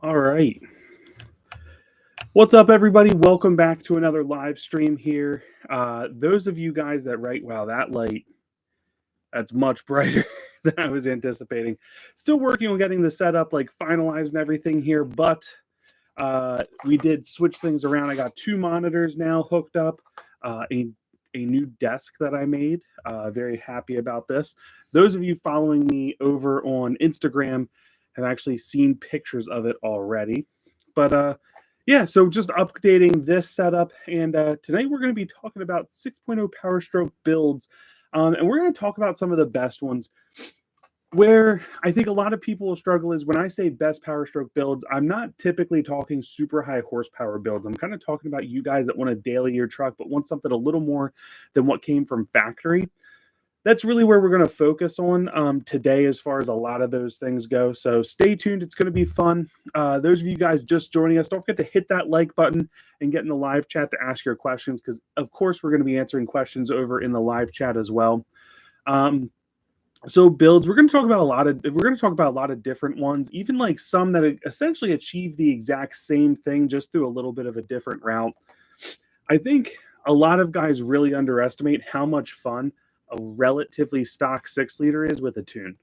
All right. What's up, everybody? Welcome back to another live stream here. Those of you guys that write, wow, that light, that's much brighter than I was anticipating. Still working on getting the setup, like finalized and everything here, but we did switch things around. I got two monitors now hooked up, a new desk that I made. Very happy about this. Those of you following me over on Instagram have actually seen pictures of it already. But yeah, so just updating this setup. And today we're going to be talking about 6.0 Powerstroke builds. And we're going to talk about some of the best ones. Where I think a lot of people will struggle is when I say best Powerstroke builds, I'm not typically talking super high horsepower builds. I'm kind of talking about you guys that want to daily your truck, but want something a little more than what came from factory. That's really where we're going to focus on today as far as a lot of those things go. So stay tuned. It's going to be fun. Those of you guys just joining us, don't forget to hit that like button and get in the live chat to ask your questions, because of course we're going to be answering questions over in the live chat as well. So builds, we're going to talk about a lot of different ones, even like some that essentially achieve the exact same thing just through a little bit of a different route. I think a lot of guys really underestimate how much fun a relatively stock 6-liter is with a tune.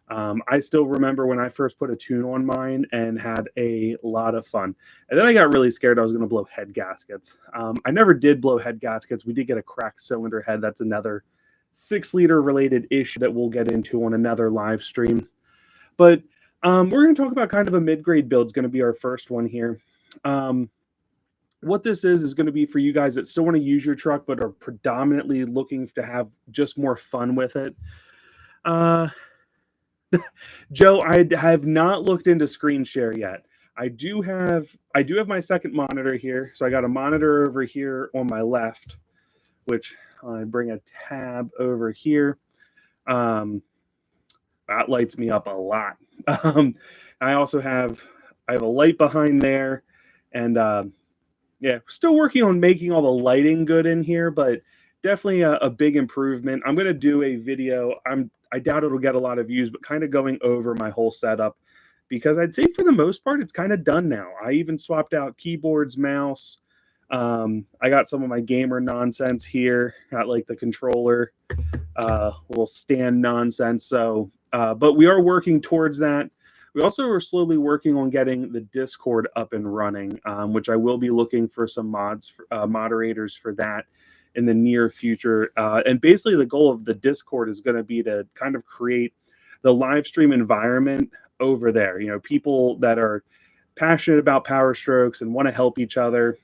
I still remember when I first put a tune on mine and had a lot of fun. And then I got really scared I was going to blow head gaskets. I never did blow head gaskets. We did get a cracked cylinder head. That's another 6-liter related issue that we'll get into on another live stream. But we're going to talk about kind of a mid-grade build. It's going to be our first one here. What this is going to be for you guys that still want to use your truck but are predominantly looking to have just more fun with it. Joe, I have not looked into screen share yet. I do have my second monitor here. So I got a monitor over here on my left, which I bring a tab over here. That lights me up a lot. I have a light behind there, and yeah, still working on making all the lighting good in here, but definitely a big improvement. I'm going to do a video. I doubt it'll get a lot of views, but kind of going over my whole setup, because I'd say for the most part, it's kind of done now. I even swapped out keyboards, mouse. I got some of my gamer nonsense here. Got like the controller, little stand nonsense. So, but we are working towards that. We also are slowly working on getting the Discord up and running, which I will be looking for some moderators for that in the near future. And basically the goal of the Discord is going to be to kind of create the live stream environment over there. You know, people that are passionate about Powerstrokes and want to help each other.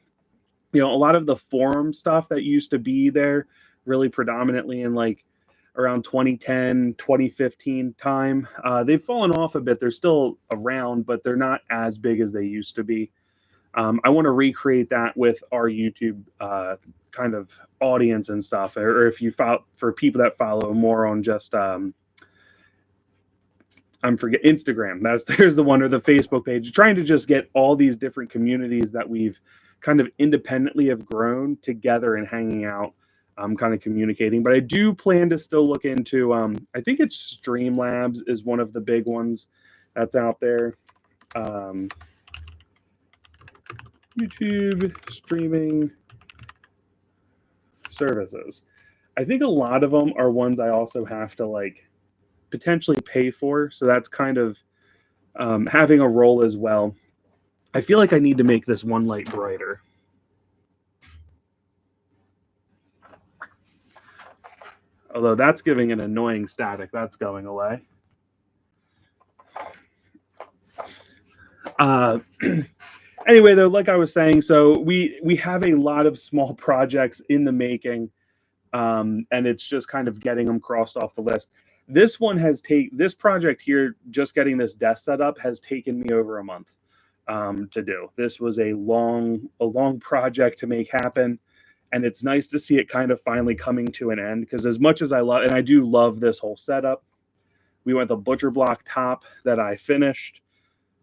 You know, a lot of the forum stuff that used to be there really predominantly in like around 2010, 2015 time, they've fallen off a bit. They're still around, but they're not as big as they used to be. I want to recreate that with our YouTube kind of audience and stuff. Or if you for people that follow more on just Instagram. There's the one, or the Facebook page. Trying to just get all these different communities that we've kind of independently have grown together and hanging out, kind of communicating. But I do plan to still look into, I think it's Streamlabs is one of the big ones that's out there. YouTube streaming services. I think a lot of them are ones I also have to like potentially pay for. So that's kind of having a role as well. I feel like I need to make this one light brighter. Although that's giving an annoying static. That's going away. Anyway, though, like I was saying, so we have a lot of small projects in the making, and it's just kind of getting them crossed off the list. This one this project here, just getting this desk set up, has taken me over a month to do. This was a long project to make happen, and it's nice to see it kind of finally coming to an end, because as much as I do love this whole setup, we went the butcher block top that I finished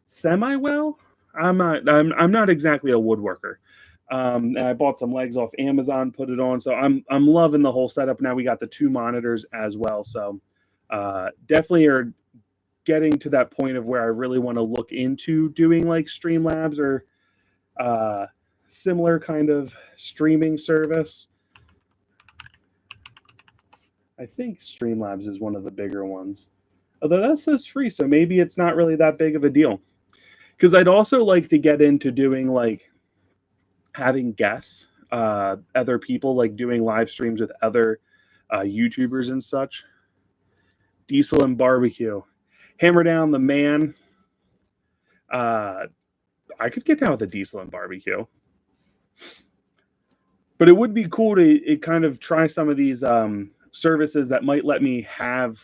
semi well. I'm not exactly a woodworker. And I bought some legs off Amazon, put it on. So I'm loving the whole setup. Now we got the two monitors as well. So definitely are getting to that point of where I really want to look into doing like Streamlabs or similar kind of streaming service. I think Streamlabs is one of the bigger ones. Although that says free, so maybe it's not really that big of a deal. Because I'd also like to get into doing like having guests, other people, like doing live streams with other YouTubers and such. Diesel and barbecue. Hammer down the man. I could get down with a diesel and barbecue. But it would be cool to kind of try some of these services that might let me have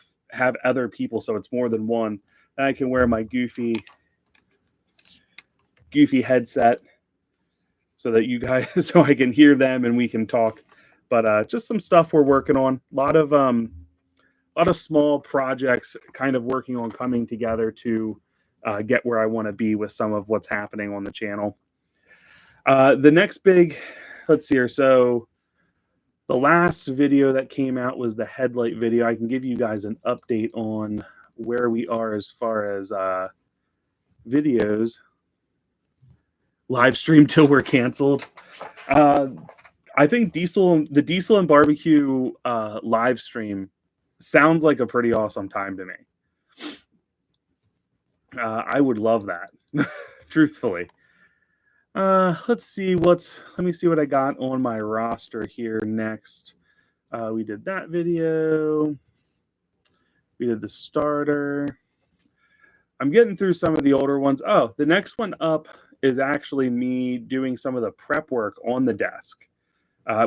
other people, so it's more than one. And I can wear my goofy headset so that you guys, so I can hear them and we can talk. But just some stuff we're working on. A lot of small projects kind of working on coming together to get where I want to be with some of what's happening on the channel. The next big, let's see here. So the last video that came out was the headlight video. I can give you guys an update on where we are as far as videos. Live stream till we're canceled. I think the diesel and barbecue live stream sounds like a pretty awesome time to me. I would love that, truthfully. Let's see let me see what I got on my roster here next. We did that video. We did the starter. I'm getting through some of the older ones. Oh, the next one up is actually me doing some of the prep work on the desk,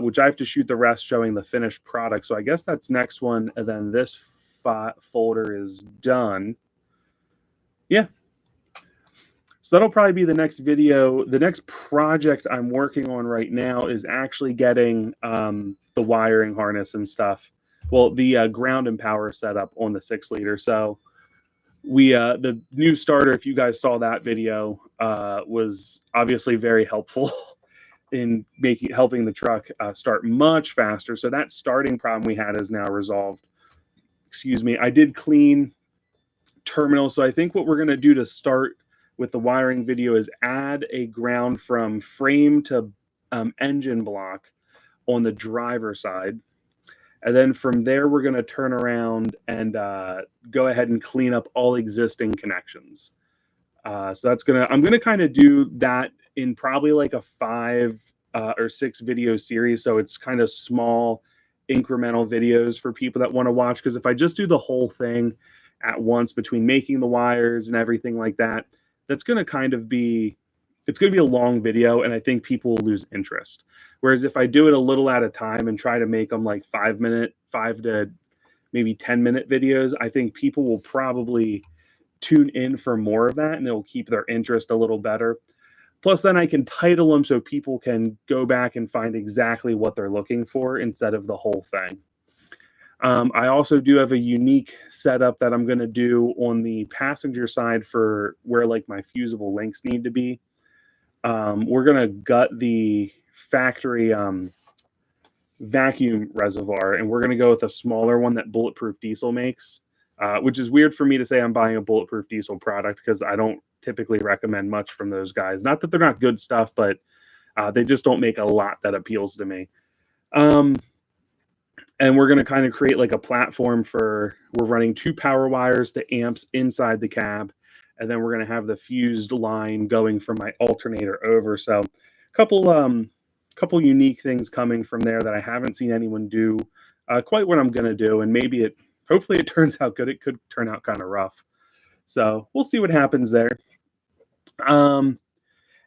which I have to shoot the rest showing the finished product. So I guess that's next one. And then this folder is done. Yeah. So that'll probably be the next video. The next project I'm working on right now is actually getting the wiring harness and stuff. Well, the ground and power setup on the 6-liter. So the new starter, if you guys saw that video, was obviously very helpful in helping the truck start much faster. So that starting problem we had is now resolved. Excuse me. I did clean terminals. So I think what we're going to do to start with the wiring video is add a ground from frame to engine block on the driver side. And then from there, we're going to turn around and go ahead and clean up all existing connections. So I'm going to kind of do that in probably like a 5 or 6 video series. So it's kind of small incremental videos for people that want to watch. Because if I just do the whole thing at once between making the wires and everything like that, that's going to kind of be, it's going to be a long video, and I think people will lose interest. Whereas if I do it a little at a time and try to make them like 5 to maybe 10-minute videos, I think people will probably tune in for more of that, and it'll keep their interest a little better. Plus, then I can title them so people can go back and find exactly what they're looking for instead of the whole thing. I also do have a unique setup that I'm going to do on the passenger side for where like my fusible links need to be. We're going to gut the factory vacuum reservoir, and we're going to go with a smaller one that Bulletproof Diesel makes, which is weird for me to say I'm buying a Bulletproof Diesel product because I don't typically recommend much from those guys. Not that they're not good stuff, but they just don't make a lot that appeals to me. And we're going to kind of create like a platform we're running 2 power wires to amps inside the cab. And then we're going to have the fused line going from my alternator over. So a couple unique things coming from there that I haven't seen anyone do quite what I'm going to do. And hopefully it turns out good. It could turn out kind of rough. So we'll see what happens there.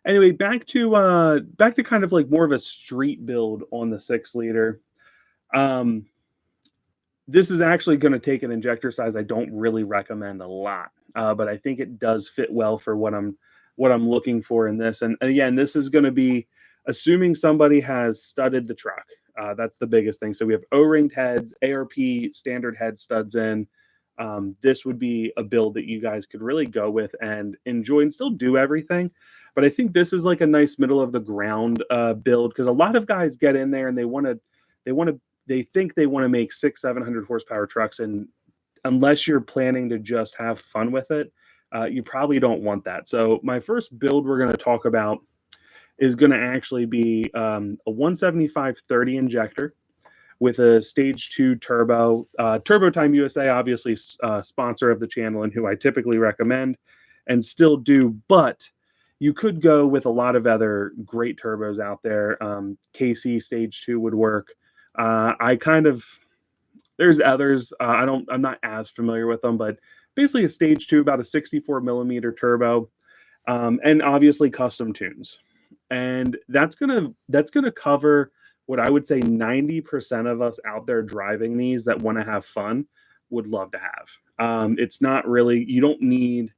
Anyway, back to kind of like more of a street build on the 6-liter. This is actually going to take an injector size I don't really recommend a lot, but I think it does fit well for what I'm looking for in this. And again, this is going to be assuming somebody has studded the truck. That's the biggest thing. So we have O-ringed heads, ARP standard head studs in. This would be a build that you guys could really go with and enjoy and still do everything. But I think this is like a nice middle of the ground build, because a lot of guys get in there and they think they want to make 600-700 horsepower trucks, and unless you're planning to just have fun with it, you probably don't want that. So my first build we're going to talk about is going to actually be a 175/30 injector with a stage 2 turbo. Turbo Time USA, obviously, sponsor of the channel and who I typically recommend and still do, but you could go with a lot of other great turbos out there. KC stage 2 would work. There's others. I'm not as familiar with them, but basically a stage 2, about a 64 millimeter turbo, and obviously custom tunes. And that's gonna cover what I would say 90% of us out there driving these that want to have fun would love to have. It's not really, you don't need,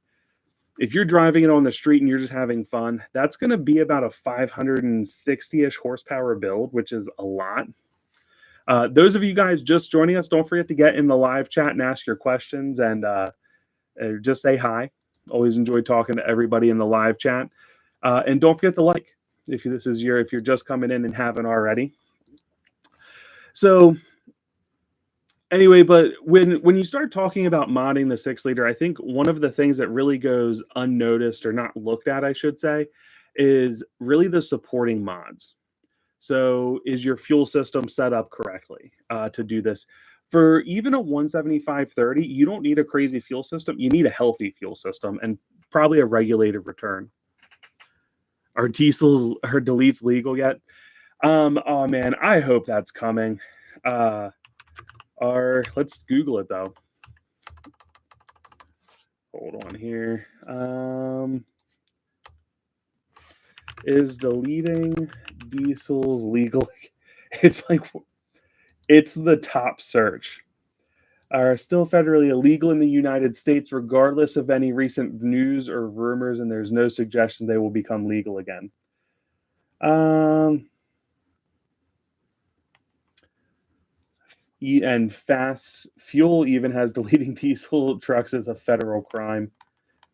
if you're driving it on the street and you're just having fun, that's going to be about a 560-ish horsepower build, which is a lot. Those of you guys just joining us, don't forget to get in the live chat and ask your questions and just say hi. Always enjoy talking to everybody in the live chat. And don't forget to like if you're just coming in and haven't already. So anyway, but when you start talking about modding the 6-liter, I think one of the things that really goes unnoticed or not looked at, I should say, is really the supporting mods. So is your fuel system set up correctly to do this? For even a 175/30, you don't need a crazy fuel system. You need a healthy fuel system and probably a regulated return. Are deletes legal yet? Oh man, I hope that's coming. Let's Google it though. Hold on here. Is deleting diesels legal? It's the top search. Are still federally illegal in the United States, regardless of any recent news or rumors, and there's no suggestion they will become legal again. And Fast Fuel even has deleting diesel trucks as a federal crime.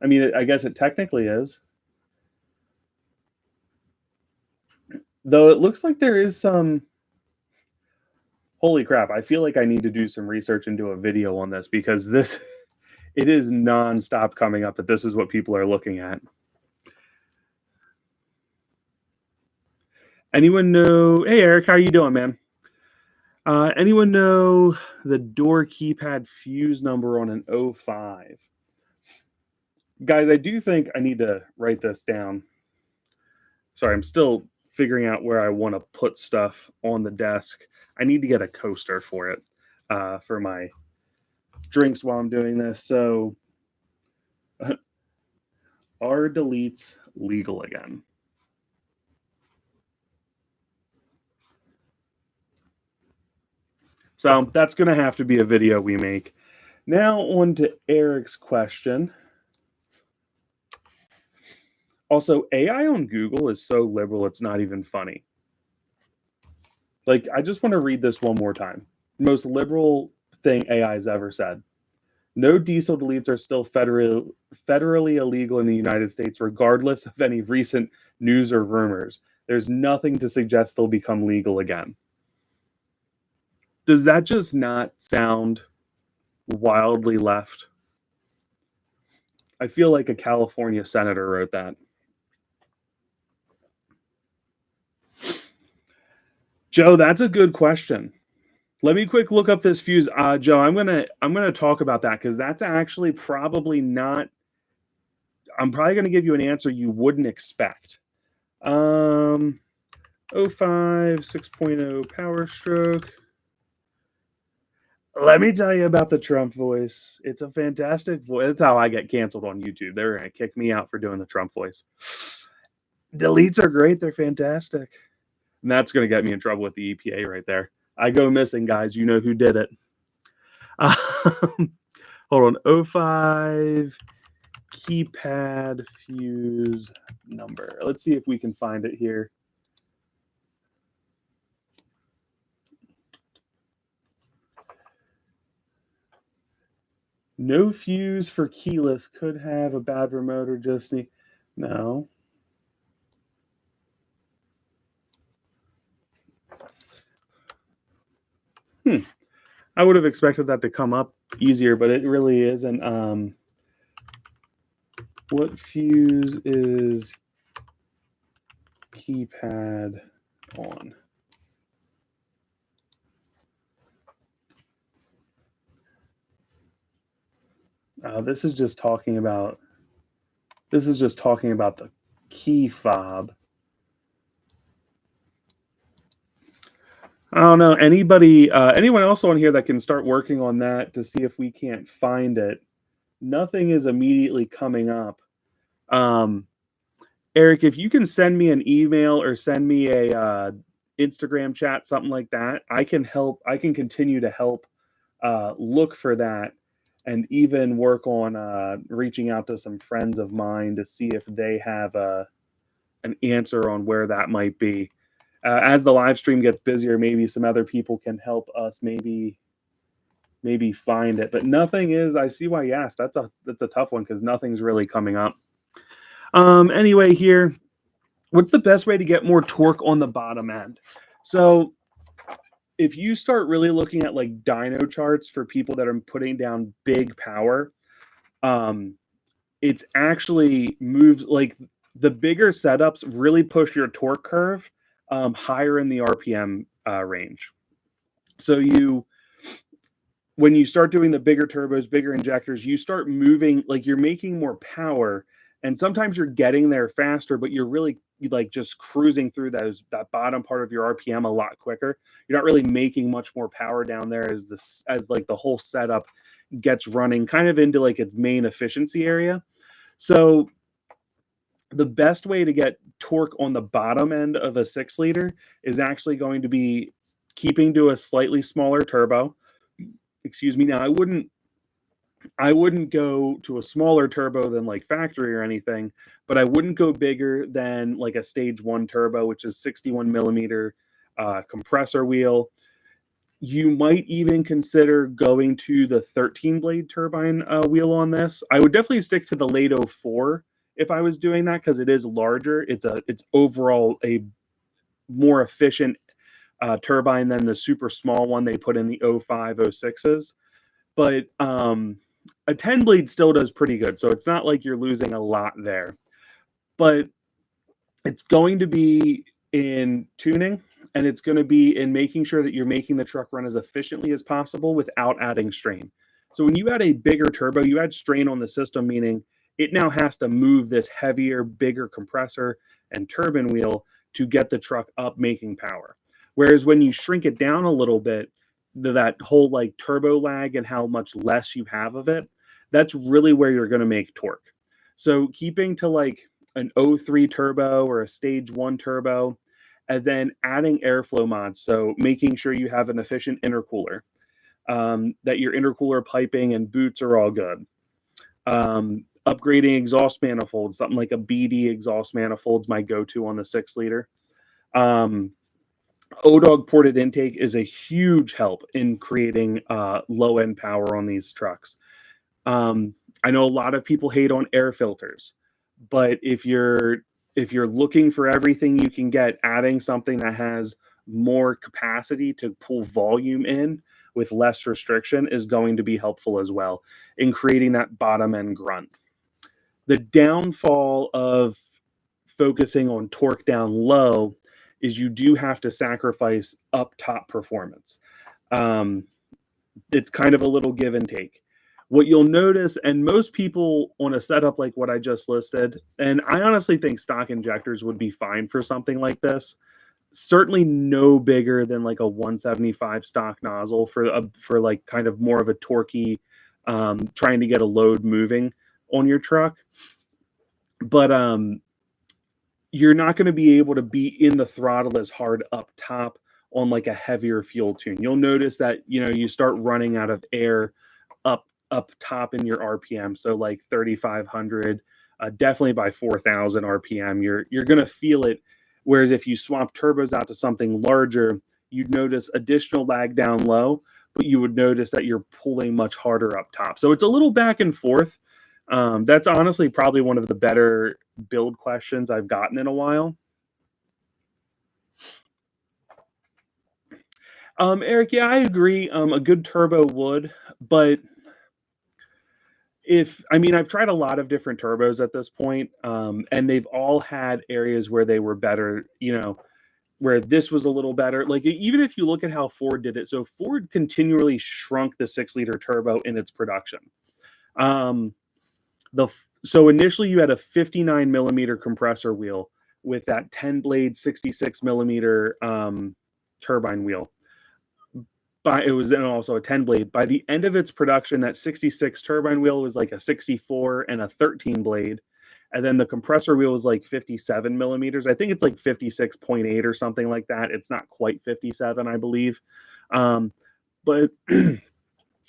I mean, I guess it technically is. Though it looks like there is some... Holy crap, I feel like I need to do some research and do a video on this because it is nonstop coming up that this is what people are looking at. Anyone know... Hey, Eric, how you doing, man? Anyone know the door keypad fuse number on an 05? Guys, I do think I need to write this down. Sorry, I'm still figuring out where I want to put stuff on the desk. I need to get a coaster for it, for my drinks while I'm doing this. So, are deletes legal again? So that's going to have to be a video we make. Now on to Eric's question. Also, AI on Google is so liberal, it's not even funny. Like, I just want to read this one more time. Most liberal thing AI has ever said. No diesel deletes are still federally illegal in the United States, regardless of any recent news or rumors. There's nothing to suggest they'll become legal again. Does that just not sound wildly left? I feel like a California senator wrote that. Joe, that's a good question. Let me quick look up this fuse. Joe, I'm gonna talk about that because that's actually probably not. I'm probably gonna give you an answer you wouldn't expect. 05 6.0 Powerstroke. Let me tell you about the Trump voice. It's a fantastic voice. That's how I get canceled on YouTube. They're gonna kick me out for doing the Trump voice. Deletes are great. They're fantastic. And that's going to get me in trouble with the EPA right there. I go missing, guys. You know who did it. Hold on. 05 keypad fuse number. Let's see if we can find it here. No fuse for keyless. Could have a bad remote or just need... No. I would have expected that to come up easier, but it really isn't. What fuse is keypad on? This is just talking about the key fob. I don't know. Anyone else on here that can start working on that to see if we can't find it? Nothing is immediately coming up. Eric, if you can send me an email or send me a Instagram chat, something like that, I can help. I can continue to help look for that, and even work on reaching out to some friends of mine to see if they have an answer on where that might be. As the live stream gets busier, maybe some other people can help us maybe find it. But nothing is. I see why you asked. That's a tough one because nothing's really coming up. Anyway, here, what's the best way to get more torque on the bottom end? So if you start really looking at like dyno charts for people that are putting down big power, it's actually moves like the bigger setups really push your torque curve higher in the RPM range. So when you start doing the bigger turbos, bigger injectors, you start moving, like you're making more power, and sometimes you're getting there faster, but you're really like just cruising through that bottom part of your RPM a lot quicker. You're not really making much more power down there as like the whole setup gets running kind of into like its main efficiency area. So the best way to get torque on the bottom end of a 6-liter is actually going to be keeping to a slightly smaller turbo. Excuse me. Now, I wouldn't go to a smaller turbo than like factory or anything, but I wouldn't go bigger than like a stage 1 turbo, which is 61 millimeter compressor wheel. You might even consider going to the 13 blade turbine wheel on this. I would definitely stick to the Lato 4 if I was doing that because it is larger. It's overall a more efficient turbine than the super small one they put in the 05, 06s. But a 10 blade still does pretty good. So it's not like you're losing a lot there. But it's going to be in tuning, and it's going to be in making sure that you're making the truck run as efficiently as possible without adding strain. So when you add a bigger turbo, you add strain on the system, meaning it now has to move this heavier, bigger compressor and turbine wheel to get the truck up making power. Whereas when you shrink it down a little bit, that whole like turbo lag and how much less you have of it, that's really where you're going to make torque. So keeping to like an 03 turbo or a stage 1 turbo, and then adding airflow mods. So making sure you have an efficient intercooler, that your intercooler piping and boots are all good. Upgrading exhaust manifolds, something like a BD exhaust manifold is my go-to on the 6-liter. ODOG ported intake is a huge help in creating low-end power on these trucks. I know a lot of people hate on air filters, but if you're looking for everything you can get, adding something that has more capacity to pull volume in with less restriction is going to be helpful as well in creating that bottom end grunt. The downfall of focusing on torque down low is you do have to sacrifice up top performance. It's kind of a little give and take. What you'll notice, and most people on a setup like what I just listed, and I honestly think stock injectors would be fine for something like this. Certainly no bigger than like a 175 stock nozzle for like kind of more of a torquey, trying to get a load moving on your truck. But you're not going to be able to be in the throttle as hard up top on like a heavier fuel tune. You'll notice that, you start running out of air up top in your RPM. So like 3,500, definitely by 4,000 RPM, you're going to feel it. Whereas if you swap turbos out to something larger, you'd notice additional lag down low, but you would notice that you're pulling much harder up top. So it's a little back and forth. That's honestly probably one of the better build questions I've gotten in a while. Eric, yeah, I agree. A good turbo would, but I've tried a lot of different turbos at this point, and they've all had areas where they were better, where this was a little better. Like even if you look at how Ford did it, so Ford continually shrunk the 6-liter turbo in its production. Um, so initially you had a 59 millimeter compressor wheel with that 10 blade 66 millimeter turbine wheel. But it was then also a 10 blade. By the end of its production, that 66 turbine wheel was like a 64 and a 13 blade. And then the compressor wheel was like 57 millimeters. I think it's like 56.8 or something like that. It's not quite 57, I believe. But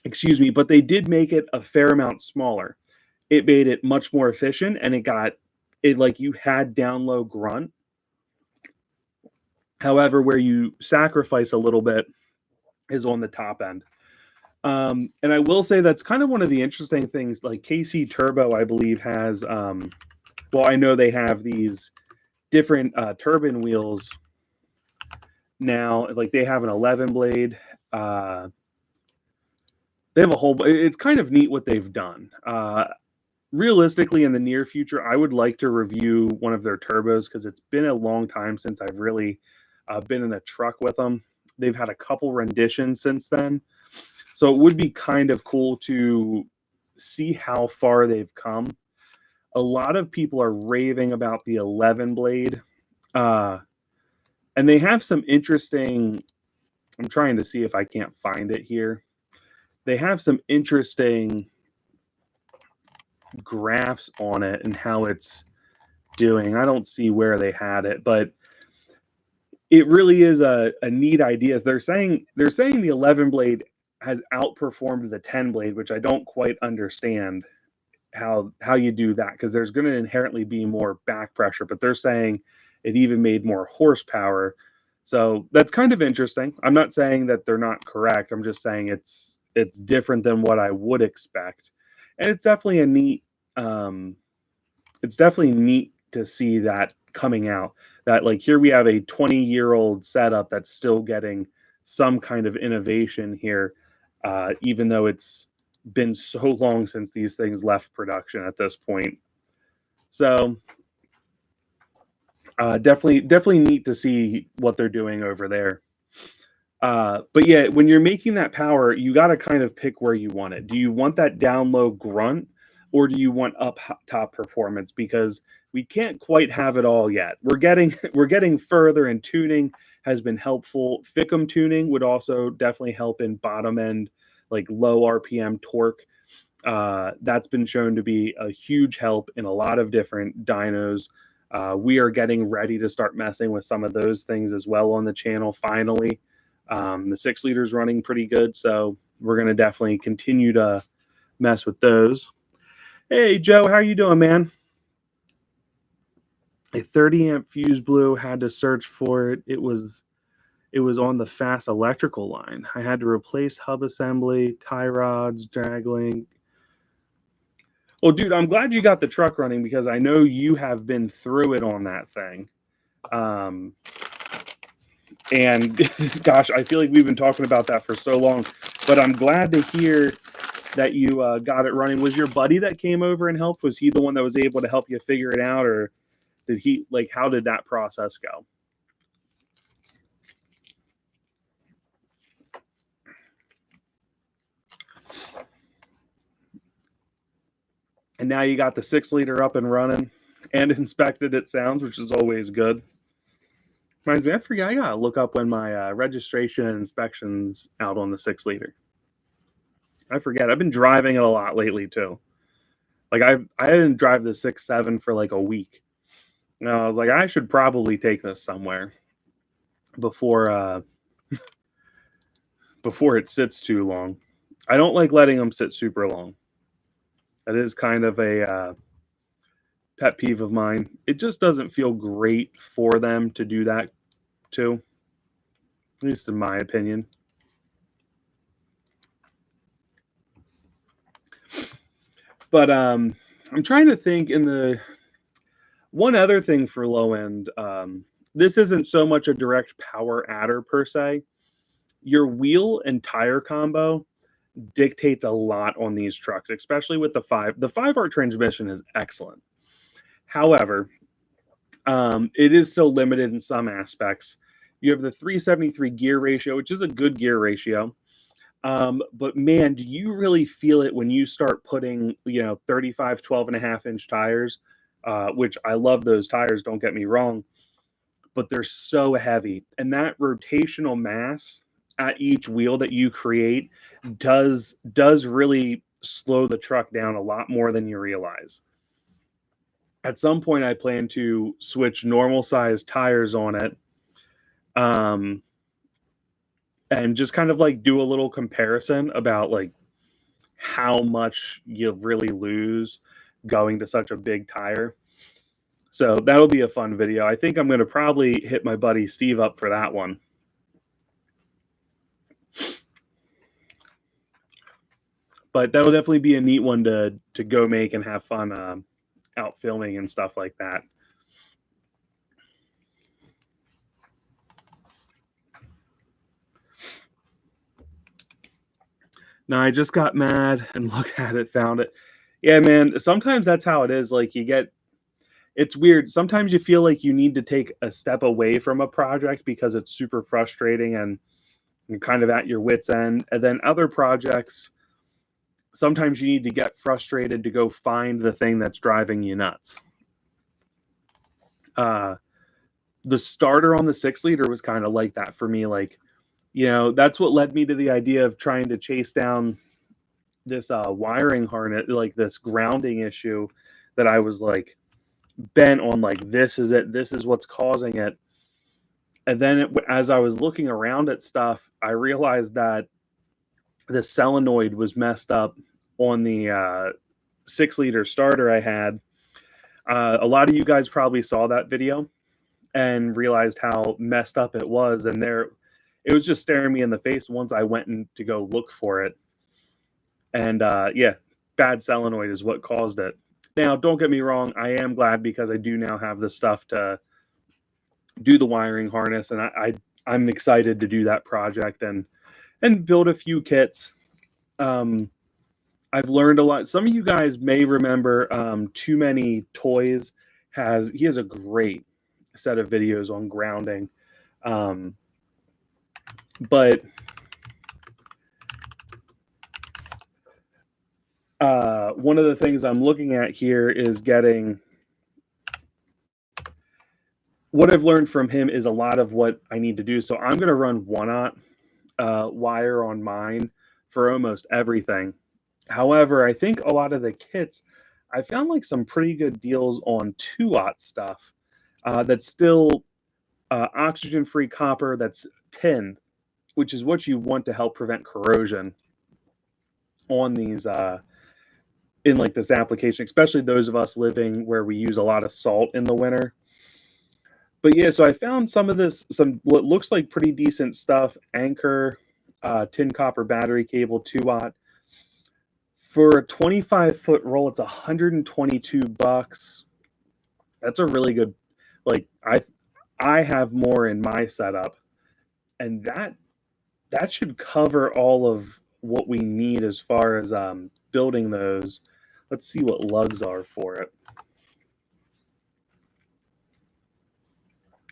excuse me, but they did make it a fair amount smaller. It made it much more efficient, and it like you had down low grunt. However, where you sacrifice a little bit is on the top end. And I will say that's kind of one of the interesting things. Like KC Turbo, I believe, has well, I know they have these different turbine wheels now. Like they have an 11 blade. They have a whole. It's kind of neat what they've done. Realistically, in the near future, I would like to review one of their turbos because it's been a long time since I've really been in a truck with them. They've had a couple renditions since then. So it would be kind of cool to see how far they've come. A lot of people are raving about the 11 blade. And they have some interesting, I'm trying to see if I can't find it here. They have some interesting graphs on it and how it's doing. I don't see where they had it, but it really is a neat idea. They're saying the 11 blade has outperformed the 10 blade, which I don't quite understand how you do that, because there's going to inherently be more back pressure, but they're saying it even made more horsepower. So that's kind of interesting. I'm not saying that they're not correct. I'm just saying it's different than what I would expect. And it's definitely a neat it's definitely neat to see that coming out, that like here we have a 20-year-old setup that's still getting some kind of innovation here, even though it's been so long since these things left production at this point. So definitely neat to see what they're doing over there. But yeah, when you're making that power, you got to kind of pick where you want it. Do you want that down low grunt, or do you want up top performance? Because we can't quite have it all yet. We're getting further, and tuning has been helpful. Fickum tuning would also definitely help in bottom end, like low RPM torque. That's been shown to be a huge help in a lot of different dynos. We are getting ready to start messing with some of those things as well on the channel finally. The 6 liters running pretty good, so we're going to definitely continue to mess with those. Hey Joe, how you doing, man? A 30 amp fuse blew, had to search for it. It was on the fast electrical line. I had to replace hub assembly, tie rods, drag link. Well, dude, I'm glad you got the truck running, because I know you have been through it on that thing. And gosh, I feel like we've been talking about that for so long, but I'm glad to hear that you got it running. Was your buddy that came over and helped? Was he the one that was able to help you figure it out, or did he, like, how did that process go? And now you got the 6 liter up and running and inspected, it sounds, which is always good. Reminds me, I forget, I gotta look up when my registration and inspection's out on the 6 liter. I forget. I've been driving it a lot lately too. Like I didn't drive the 6.7 for like a week. And I was like, I should probably take this somewhere before before it sits too long. I don't like letting them sit super long. That is kind of a pet peeve of mine. It just doesn't feel great for them to do that too, at least in my opinion. But I'm trying to think in the one other thing for low end. This isn't so much a direct power adder per se, your wheel and tire combo dictates a lot on these trucks, especially with the 5-art transmission is excellent. However, it is still limited in some aspects. You have the 373 gear ratio, which is a good gear ratio. But man, do you really feel it when you start putting, 35, 12.5-inch tires, which I love those tires, don't get me wrong, but they're so heavy. And that rotational mass at each wheel that you create does really slow the truck down a lot more than you realize. At some point, I plan to switch normal size tires on it, and just kind of like do a little comparison about like how much you really lose going to such a big tire. So that'll be a fun video. I think I'm going to probably hit my buddy Steve up for that one. But that'll definitely be a neat one to go make and have fun out filming and stuff like that. Now I just got mad and looked at it, found it. Yeah, man, sometimes that's how it is. Like it's weird. Sometimes you feel like you need to take a step away from a project because it's super frustrating and you're kind of at your wit's end. And then other projects, sometimes you need to get frustrated to go find the thing that's driving you nuts. The starter on the 6-liter was kind of like that for me. Like, that's what led me to the idea of trying to chase down this wiring harness, like this grounding issue that I was like bent on, like, this is it, this is what's causing it. And then as I was looking around at stuff, I realized that the solenoid was messed up on the 6-liter starter I had. A lot of you guys probably saw that video and realized how messed up it was, and it was just staring me in the face once I went in to go look for it. And yeah, bad solenoid is what caused it. Now, don't get me wrong, I am glad because I do now have the stuff to do the wiring harness, and I'm excited to do that project and build a few kits. I've learned a lot. Some of you guys may remember Too Many Toys he has a great set of videos on grounding. But one of the things I'm looking at here is getting, what I've learned from him is a lot of what I need to do. So I'm going to run 1-aught wire on mine for almost everything. However, I think a lot of the kits, I found like some pretty good deals on 2-aught stuff that's still oxygen-free copper that's tinned, which is what you want to help prevent corrosion on these in like this application, especially those of us living where we use a lot of salt in the winter. But yeah, so I found some what looks like pretty decent stuff. Anchor, tin copper battery cable, 2-aught. For a 25-foot roll, it's $122. That's a really good, like, I have more in my setup, and that should cover all of what we need as far as building those. Let's see what lugs are for it.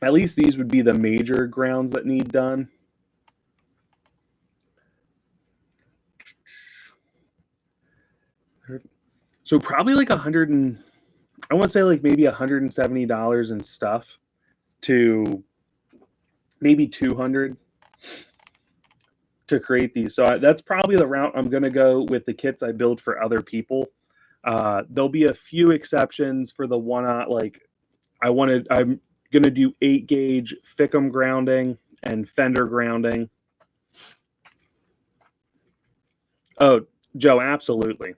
At least these would be the major grounds that need done. So probably like I want to say like maybe $170 in stuff to maybe $200 to create these. So that's probably the route I'm going to go with the kits I build for other people. There'll be a few exceptions for the 1-aught. Like I'm going to do 8-gauge Fickum grounding and fender grounding. Oh, Joe, absolutely.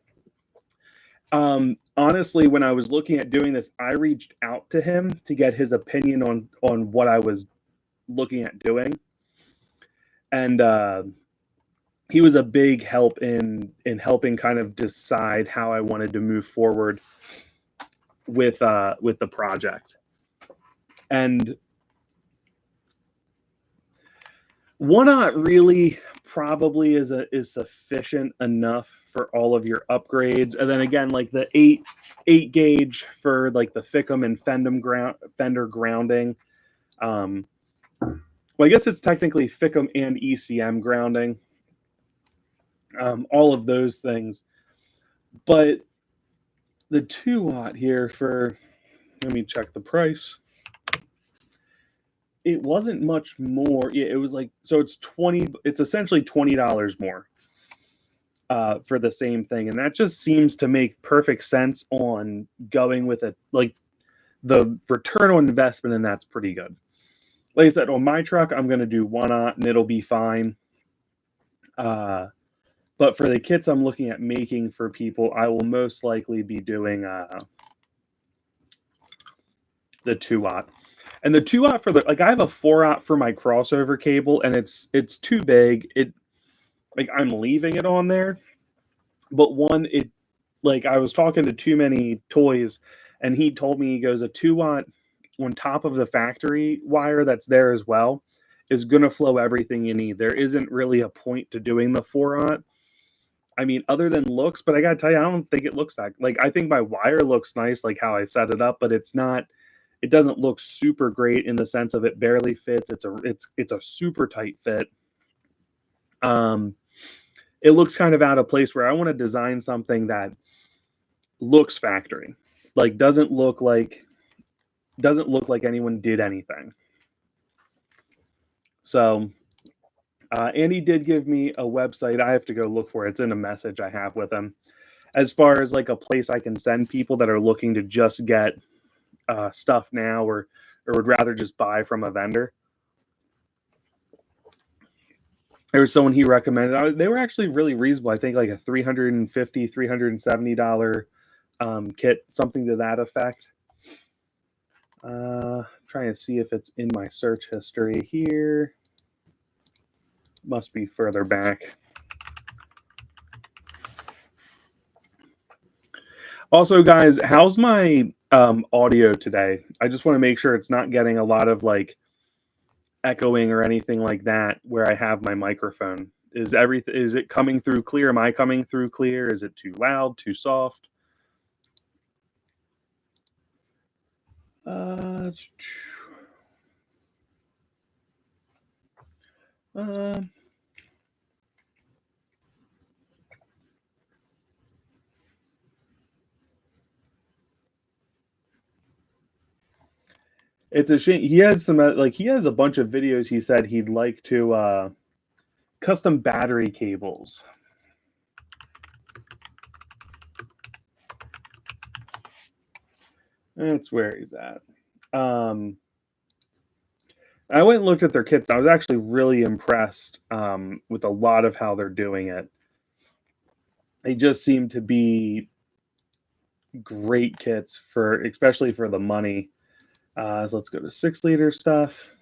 Honestly, when I was looking at doing this, I reached out to him to get his opinion on what I was looking at doing. And he was a big help in helping kind of decide how I wanted to move forward with the project. And 1/0 really probably is sufficient enough for all of your upgrades, and then again, like the 8 gauge for like the Fickum and fender grounding. Well, I guess it's technically Fickum and ECM grounding. All of those things, but the 2-watt here for, let me check the price. It wasn't much more. Yeah, it was like, so it's essentially $20 more for the same thing, and that just seems to make perfect sense on going with it. Like the return on investment, and that's pretty good. Like I said, on my truck, I'm going to do 1/0 and it'll be fine. But for the kits I'm looking at making for people, I will most likely be doing the 2-watt. And the 2-watt for the, like, I have a 4-watt for my crossover cable, and it's too big. Like, I'm leaving it on there, but like, I was talking to Too Many Toys, and he told me, he goes, a 2-watt on top of the factory wire that's there as well is going to flow everything you need. There isn't really a point to doing the 4-watt. I mean, other than looks, but I gotta tell you, I don't think it looks that, like, I think my wire looks nice, like how I set it up, but it doesn't look super great in the sense of it barely fits. It's a super tight fit. It looks kind of out of place where I want to design something that looks factory, like doesn't look like anyone did anything. So, and he did give me a website. I have to go look for it. It's in a message I have with him, as far as like a place I can send people that are looking to just get stuff now, or would rather just buy from a vendor. There was someone he recommended. They were actually really reasonable. I think like a $350, $370 kit, something to that effect. Trying to see if it's in my search history here. Must be further back. Also, guys, how's my audio today? I just want to make sure it's not getting a lot of like echoing or anything like that where I have my microphone. Is it coming through clear? Am I coming through clear? Is it too loud, too soft? It's a shame. He has he has a bunch of videos he said he'd like to custom battery cables. That's where he's at. I went and looked at their kits. I was actually really impressed with a lot of how they're doing it. They just seem to be great kits especially for the money. So let's go to 6-liter stuff.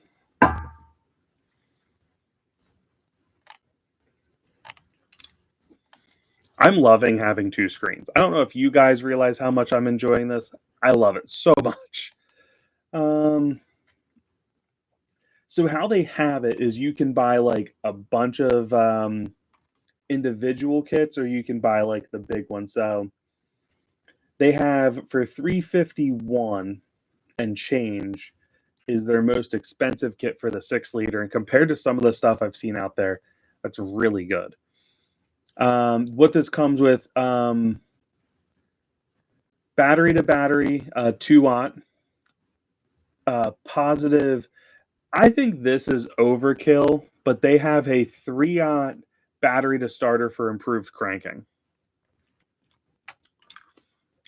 I'm loving having 2 screens. I don't know if you guys realize how much I'm enjoying this. I love it so much. So how they have it is you can buy like a bunch of individual kits, or you can buy like the big one. So they have for $351 and change is their most expensive kit for the 6-liter, and compared to some of the stuff I've seen out there, that's really good. What this comes with, battery to battery, 2-watt, positive. I think this is overkill, but they have a 3-watt battery to starter for improved cranking.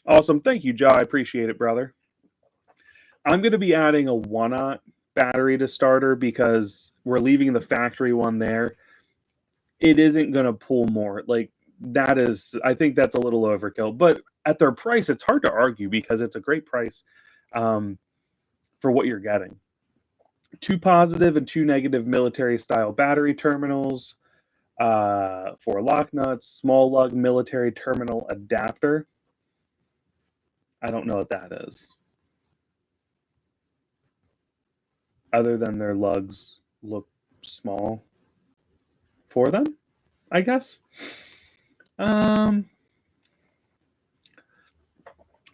Awesome. Thank you, Joe. I appreciate it, brother. I'm going to be adding a 1-watt battery to starter because we're leaving the factory one there. It isn't going to pull more. Like, I think that's a little overkill. But at their price, it's hard to argue because it's a great price for what you're getting. 2 positive and 2 negative military-style battery terminals, 4 lock nuts, small lug military terminal adapter. I don't know what that is. Other than their lugs look small. for them, I guess.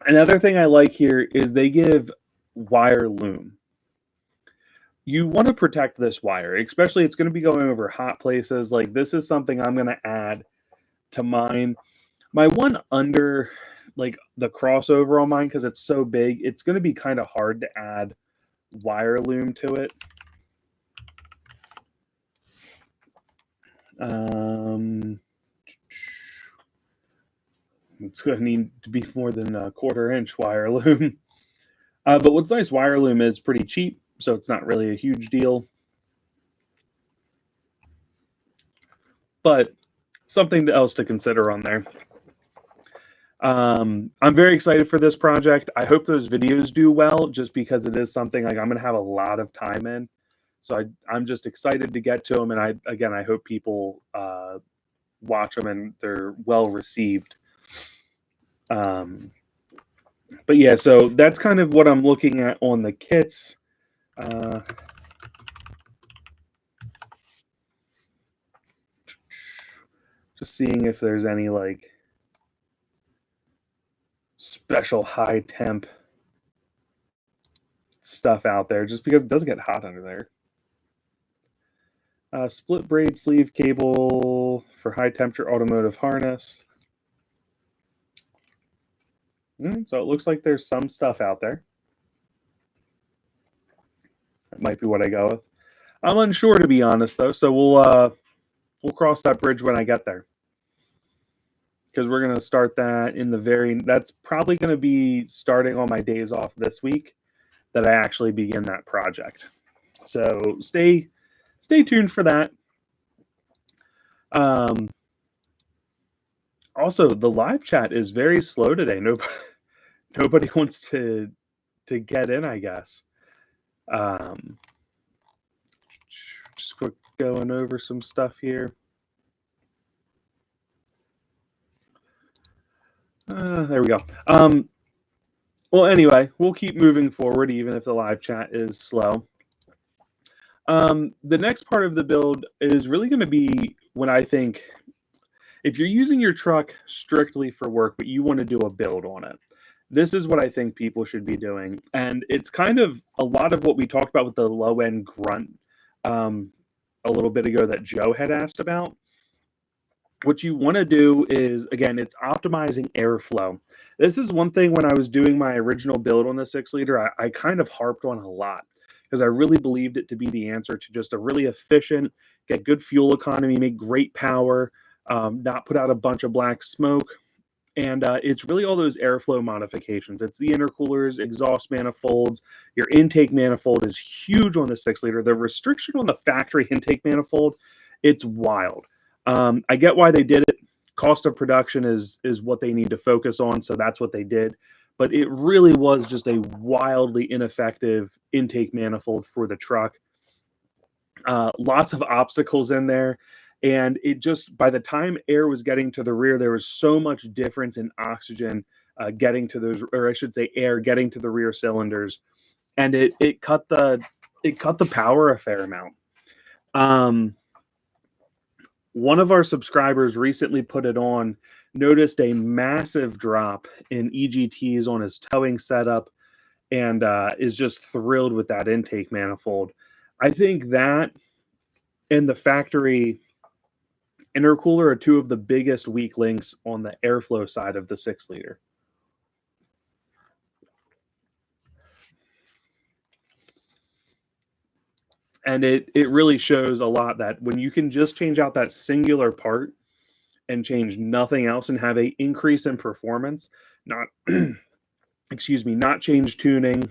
Another thing I like here is they give wire loom. You want to protect this wire, especially it's going to be going over hot places. Like this is something I'm going to add to mine. My one under like the crossover on mine, because it's so big, it's going to be kind of hard to add wire loom to it. It's going to need to be more than a 1/4 inch wire loom. But what's nice, wire loom is pretty cheap, so it's not really a huge deal. But something else to consider on there. I'm very excited for this project. I hope those videos do well, just because it is something like I'm going to have a lot of time in. So I'm just excited to get to them. And I hope people watch them and they're well received. But yeah, so that's kind of what I'm looking at on the kits. Just seeing if there's any like special high temp stuff out there, just because it does get hot under there. Split braid sleeve cable for high temperature automotive harness. So it looks like there's some stuff out there. That might be what I go with. I'm unsure, to be honest, though, so we'll cross that bridge when I get there, because we're going to start that in that's probably going to be starting on my days off this week that I actually begin that project. So stay tuned for that. Also, the live chat is very slow today. Nobody wants to get in, I guess. Just quick going over some stuff here. There we go. Well, anyway, we'll keep moving forward even if the live chat is slow. The next part of the build is really going to be when I think if you're using your truck strictly for work, but you want to do a build on it, this is what I think people should be doing. And it's kind of a lot of what we talked about with the low end grunt a little bit ago that Joe had asked about. What you want to do is, again, it's optimizing airflow. This is one thing when I was doing my original build on the 6-liter, I kind of harped on a lot, because I really believed it to be the answer to just a really efficient, get good fuel economy, make great power, not put out a bunch of black smoke. And it's really all those airflow modifications. It's the intercoolers, exhaust manifolds. Your intake manifold is huge on the 6-liter. The restriction on the factory intake manifold, it's wild. I get why they did it. Cost of production is what they need to focus on, so that's what they did. But it really was just a wildly ineffective intake manifold for the truck. Lots of obstacles in there. And it just, by the time air was getting to the rear, there was so much difference in oxygen getting to those, or I should say air getting to the rear cylinders. And it cut the power a fair amount. One of our subscribers recently put it on, noticed a massive drop in EGTs on his towing setup, and is just thrilled with that intake manifold. I think that and the factory intercooler are two of the biggest weak links on the airflow side of the 6-liter. And it really shows a lot that when you can just change out that singular part and change nothing else and have an increase in performance, not not change tuning,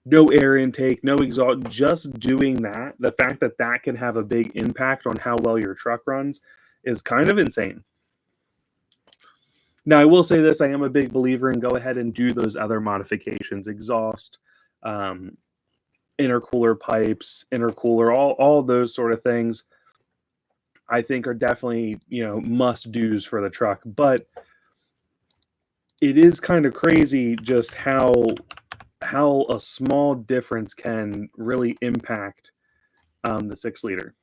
no air intake, no exhaust, just doing that, the fact that that can have a big impact on how well your truck runs is kind of insane. Now, I will say this, I am a big believer in go ahead and do those other modifications, exhaust, intercooler pipes, intercooler, all those sort of things, I think are definitely, must-dos for the truck. But it is kind of crazy just how a small difference can really impact the 6-liter.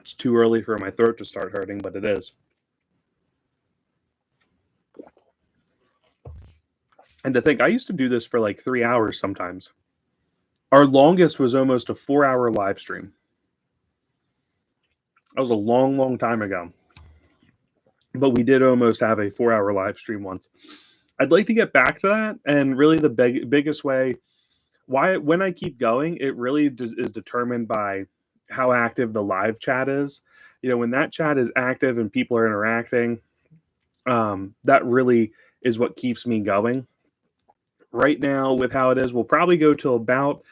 It's too early for my throat to start hurting, but it is. And to think, I used to do this for like 3 hours sometimes. Our longest was almost a 4 hour live stream. That was a long, long time ago. But we did almost have a 4 hour live stream once. I'd like to get back to that. And really, the biggest way why when I keep going, it really is determined by how active the live chat is. When that chat is active and people are interacting, that really is what keeps me going. Right now, with how it is, we'll probably go till about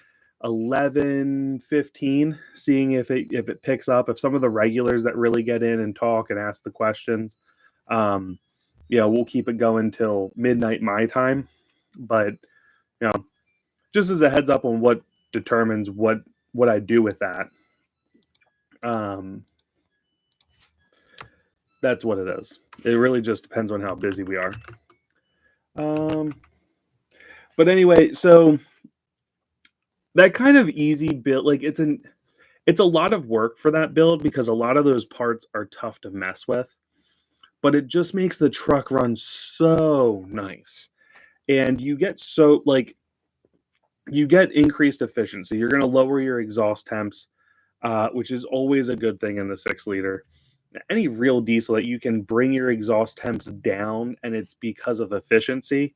11:15, seeing if it picks up. If some of the regulars that really get in and talk and ask the questions, um, we'll keep it going till midnight my time. But just as a heads up on what determines what I do with that. That's what it is. It really just depends on how busy we are. But anyway, so that kind of easy build, like it's a lot of work for that build because a lot of those parts are tough to mess with, but it just makes the truck run so nice. And you get increased efficiency. You're going to lower your exhaust temps, which is always a good thing in the 6 liter. Any real diesel that you can bring your exhaust temps down and it's because of efficiency.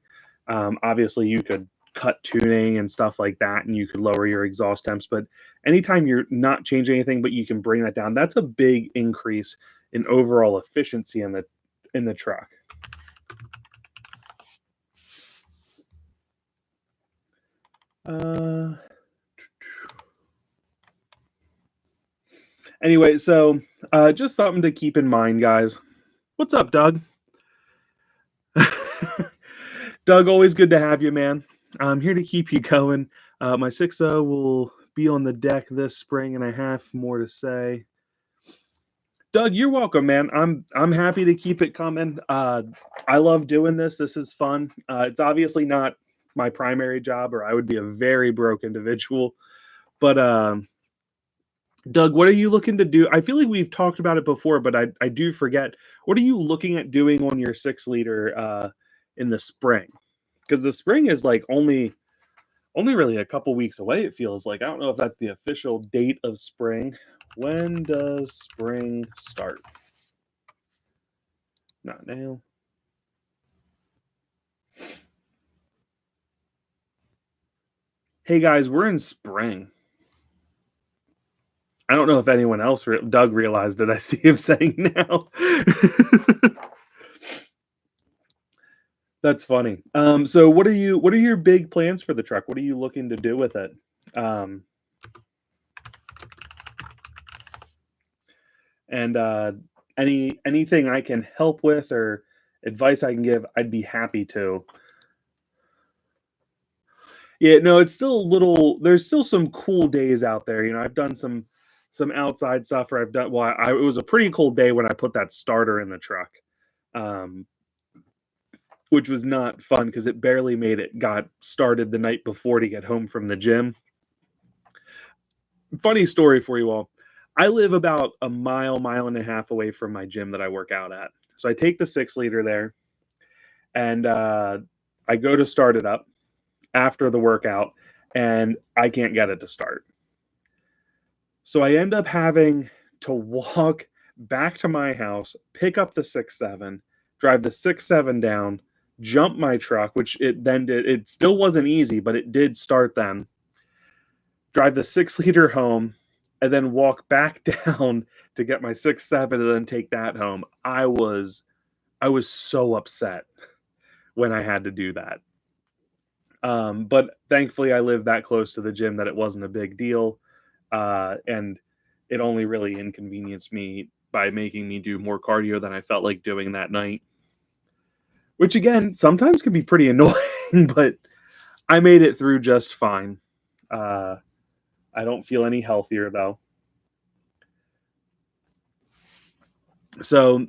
Obviously, you could cut tuning and stuff like that, and you could lower your exhaust temps. But anytime you're not changing anything, but you can bring that down, that's a big increase in overall efficiency in the truck. Anyway, so just something to keep in mind, guys. What's up, Doug? Doug, always good to have you, man. I'm here to keep you going. My 6.0 will be on the deck this spring, and I have more to say. Doug, you're welcome, man. I'm happy to keep it coming. I love doing this. This is fun. It's obviously not my primary job, or I would be a very broke individual. But Doug, what are you looking to do? I feel like we've talked about it before, but I do forget. What are you looking at doing on your 6 liter in the spring? Because the spring is like only really a couple weeks away, it feels like. I don't know if that's the official date of spring. When does spring start? Not now. Hey guys, we're in spring. I don't know if anyone else, Doug, realized it. I see him saying now. That's funny. So what are your big plans for the truck? What are you looking to do with it? And anything I can help with or advice I can give, I'd be happy to. Yeah, no, it's still a little. There's still some cool days out there. I've done some outside stuff, or I've done. Well, it was a pretty cold day when I put that starter in the truck, which was not fun because it barely got started the night before to get home from the gym. Funny story for you all. I live about a mile and a half away from my gym that I work out at. So I take the 6 liter there, and I go to start it up after the workout, and I can't get it to start. So I end up having to walk back to my house, pick up the 6.7, drive the 6.7 down, jump my truck, which it then did. It still wasn't easy, but it did start then. Drive the 6 liter home, and then walk back down to get my 6.7 and then take that home. I was so upset when I had to do that. But thankfully, I live that close to the gym that it wasn't a big deal. And it only really inconvenienced me by making me do more cardio than I felt like doing that night. Which, again, sometimes can be pretty annoying, but I made it through just fine. I don't feel any healthier, though. So,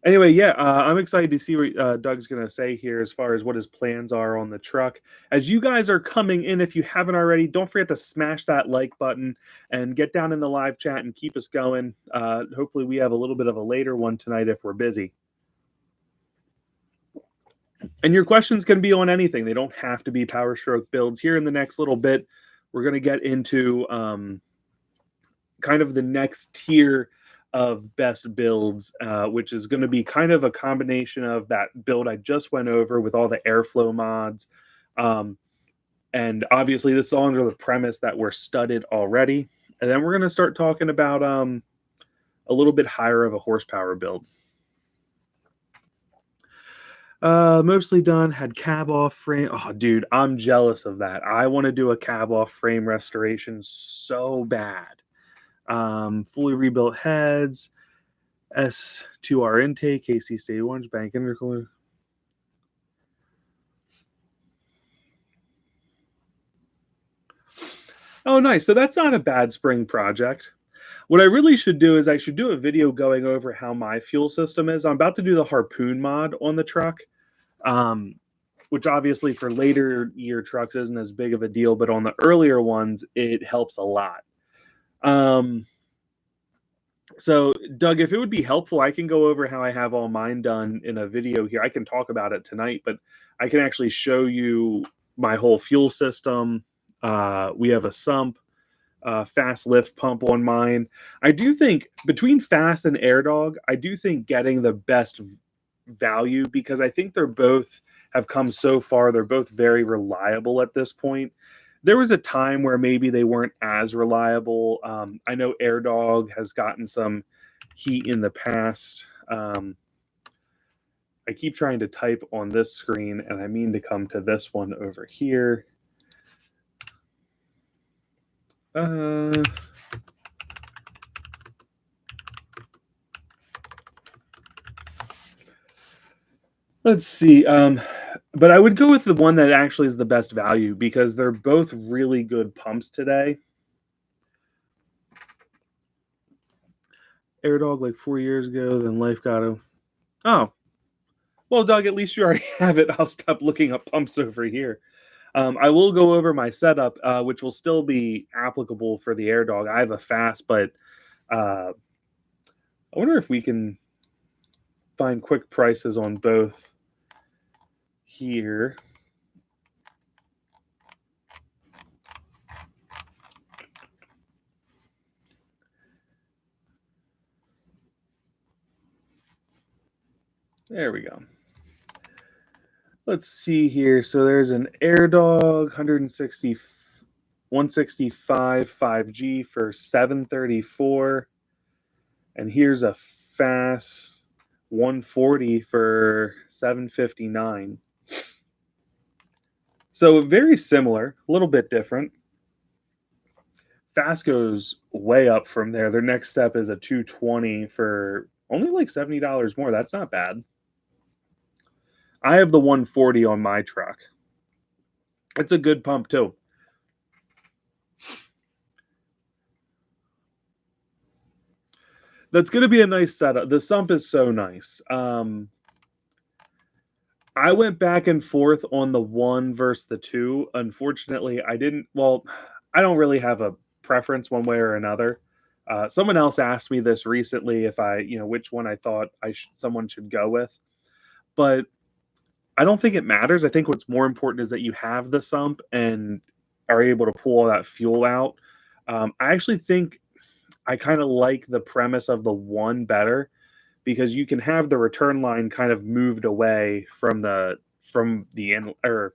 Anyway, yeah, I'm excited to see what Doug's going to say here as far as what his plans are on the truck. As you guys are coming in, if you haven't already, don't forget to smash that like button and get down in the live chat and keep us going. Hopefully, we have a little bit of a later one tonight if we're busy. And your questions can be on anything. They don't have to be Powerstroke builds. Here in the next little bit, we're going to get into kind of the next tier of best builds, which is going to be kind of a combination of that build I just went over with all the airflow mods. And obviously, this is all under the premise that we're studded already. And then we're going to start talking about a little bit higher of a horsepower build. Mostly done. Had cab off frame. Oh, dude, I'm jealous of that. I want to do a cab off frame restoration so bad. Fully rebuilt heads, S2R intake, AC state orange, bank intercooler. Oh, nice. So that's not a bad spring project. What I really should do is I should do a video going over how my fuel system is. I'm about to do the Harpoon mod on the truck, which obviously for later year trucks isn't as big of a deal, but on the earlier ones, it helps a lot. So, Doug, if it would be helpful, I can go over how I have all mine done in a video here. I can talk about it tonight, but I can actually show you my whole fuel system. We have a sump, fast lift pump on mine. I do think between fast and AirDog, I do think getting the best value because I think they're both have come so far. They're both very reliable at this point. There was a time where maybe they weren't as reliable. I know AirDog has gotten some heat in the past. I keep trying to type on this screen, and I mean to come to this one over here. Let's see. But I would go with the one that actually is the best value because they're both really good pumps today. AirDog like 4 years ago, then Life got him. Oh, well, Doug, at least you already have it. I'll stop looking up pumps over here. I will go over my setup, which will still be applicable for the AirDog. I have a fast, but I wonder if we can find quick prices on both here. There we go. Let's see here. So there's an AirDog 165 5G for $734. And here's a fast 140 for $759. So very similar, a little bit different. Fast goes way up from there. Their next step is a 220 for only like $70 more. That's not bad. I have the 140 on my truck. It's a good pump too. That's going to be a nice setup. The sump is so nice. I went back and forth on the 1 versus the 2. Unfortunately, I didn't. Well, I don't really have a preference one way or another. Someone else asked me this recently if which one I thought someone should go with. But I don't think it matters. I think what's more important is that you have the sump and are able to pull all that fuel out. I actually think I kind of like the premise of the 1 better because you can have the return line kind of moved away from the in or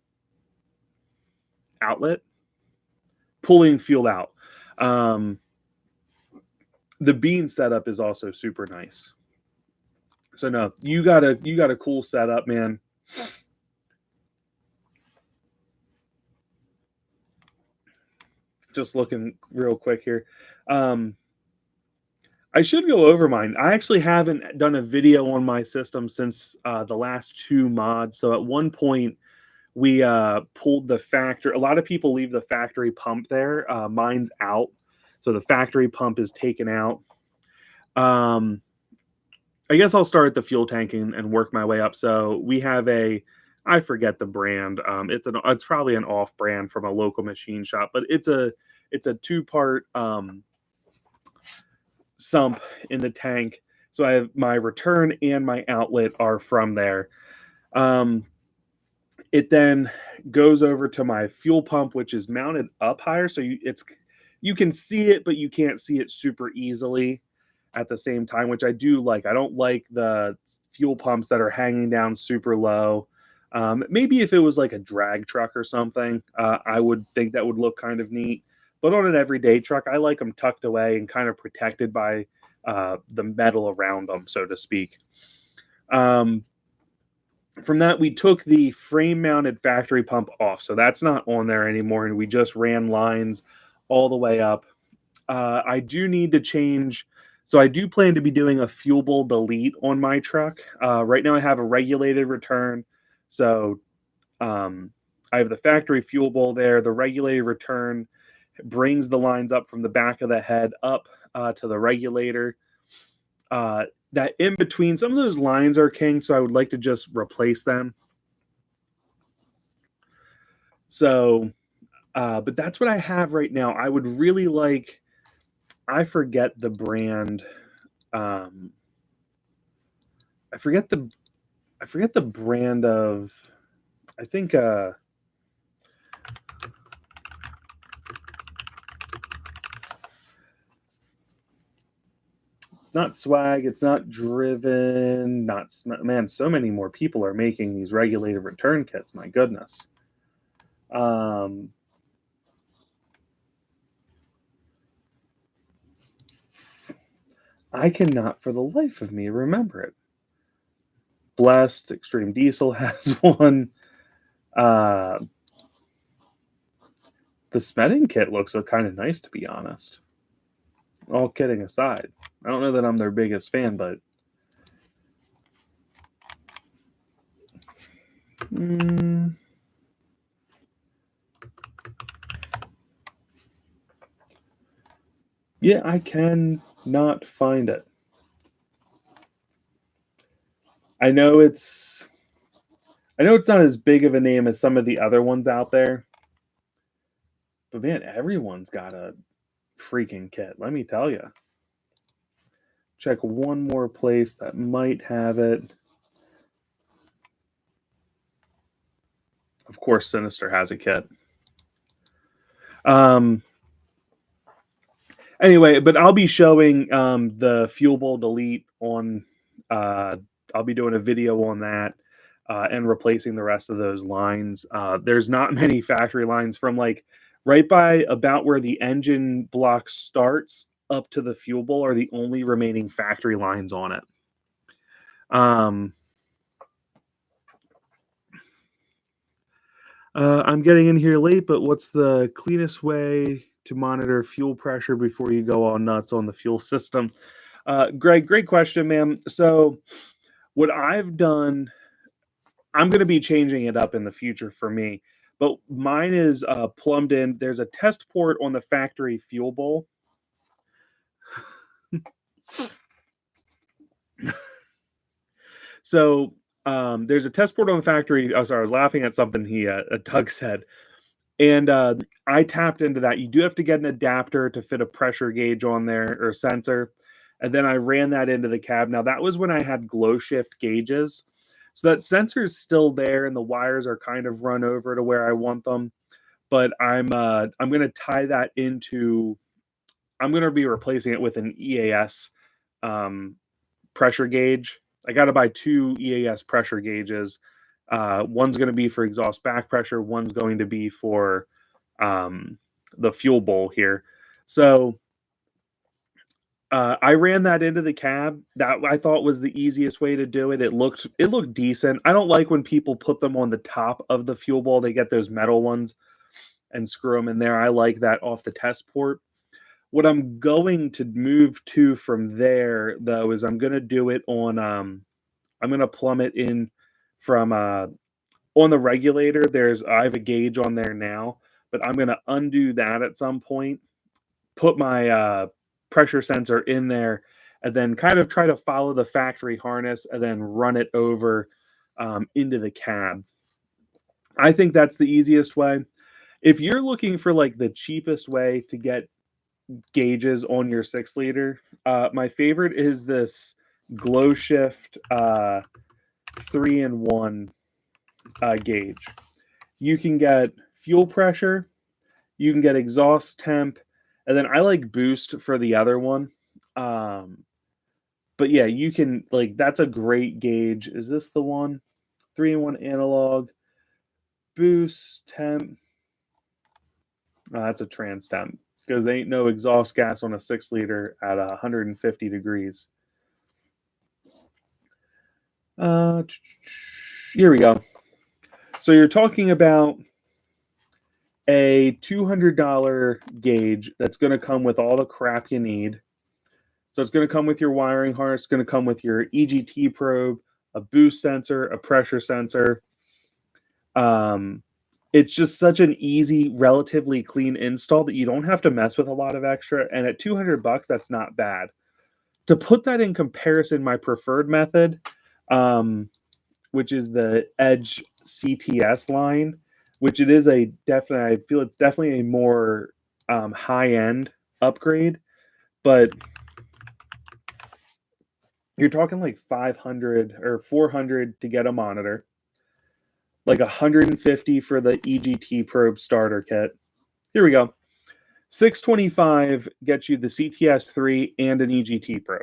outlet, pulling fuel out. The bean setup is also super nice. So no, you got a cool setup, man. Just looking real quick here. I should go over mine. I actually haven't done a video on my system since the last 2 mods. So at one point, we pulled the factory. A lot of people leave the factory pump there. Mine's out. So the factory pump is taken out. I guess I'll start at the fuel tank and work my way up. So we have I forget the brand. It's probably an off brand from a local machine shop, but it's a two-part sump in the tank. So I have my return and my outlet are from there. Um, it then goes over to my fuel pump, which is mounted up higher, so you can see it, but you can't see it super easily at the same time, which I do like. I don't like the fuel pumps that are hanging down super low. Maybe if it was like a drag truck or something, I would think that would look kind of neat. But on an everyday truck, I like them tucked away and kind of protected by the metal around them, so to speak. Um, from that, we took the frame mounted factory pump off. So that's not on there anymore. And we just ran lines all the way up. I do need to change. So I do plan to be doing a fuel bowl delete on my truck. Right now I have a regulated return. So I have the factory fuel bowl there. The regulated return brings the lines up from the back of the head up to the regulator. That in between, some of those lines are kinked, so I would like to just replace them. So, but that's what I have right now. I would really like, I forget the brand. I forget the brand of, I think, it's not Swag, it's not Driven, man, so many more people are making these regulated return kits, my goodness. I cannot for the life of me remember it. Blessed, Extreme Diesel has one. The Smedding kit looks kind of nice, to be honest. All kidding aside. I don't know that I'm their biggest fan, but yeah, I can not find it. I know it's not as big of a name as some of the other ones out there. But man, everyone's got a freaking kit, let me tell you. Check one more place that might have it. Of course, Sinister has a kit. Anyway, but I'll be showing the fuel bowl delete on. I'll be doing a video on that and replacing the rest of those lines. There's not many factory lines from like right by about where the engine block starts up to the fuel bowl are the only remaining factory lines on it. I'm getting in here late, but what's the cleanest way to monitor fuel pressure before you go all nuts on the fuel system? Greg, great question, man. So what I've done, I'm going to be changing it up in the future for me, but mine is plumbed in. There's a test port on the factory fuel bowl. So there's a test port on the factory. Oh, sorry, I was laughing at something Doug said. And I tapped into that. You do have to get an adapter to fit a pressure gauge on there or a sensor. And then I ran that into the cab. Now, that was when I had glow shift gauges. So that sensor is still there and the wires are kind of run over to where I want them. But I'm going to tie that into, I'm going to be replacing it with an EAS pressure gauge. I got to buy 2 EAS pressure gauges. One's going to be for exhaust back pressure. One's going to be for the fuel bowl here. So I ran that into the cab. That I thought was the easiest way to do it. It looked decent. I don't like when people put them on the top of the fuel bowl. They get those metal ones and screw them in there. I like that off the test port. What I'm going to move to from there, though, is I'm going to do it on. I'm going to plumb it in from on the regulator. I have a gauge on there now, but I'm going to undo that at some point. Put my pressure sensor in there, and then kind of try to follow the factory harness and then run it over into the cab. I think that's the easiest way. If you're looking for like the cheapest way to get gauges on your 6 liter, my favorite is this Glow Shift 3-in-1 gauge. You can get fuel pressure, you can get exhaust temp, and then I like boost for the other one. But yeah, you can, like, that's a great gauge. Is this the one? 3-in-1 analog, boost, temp. That's a trans temp because there ain't no exhaust gas on a 6 liter at 150 degrees. Here we go. So you're talking about a $200 gauge that's going to come with all the crap you need. So it's going to come with your wiring harness, it's going to come with your EGT probe, a boost sensor, a pressure sensor. It's just such an easy, relatively clean install that you don't have to mess with a lot of extra. And at $200, that's not bad. To put that in comparison, my preferred method, which is the Edge CTS line, which it is I feel it's definitely a more high-end upgrade, but you're talking like 500 or 400 to get a monitor, like 150 for the EGT probe starter kit. Here we go. 625 gets you the CTS3 and an EGT probe.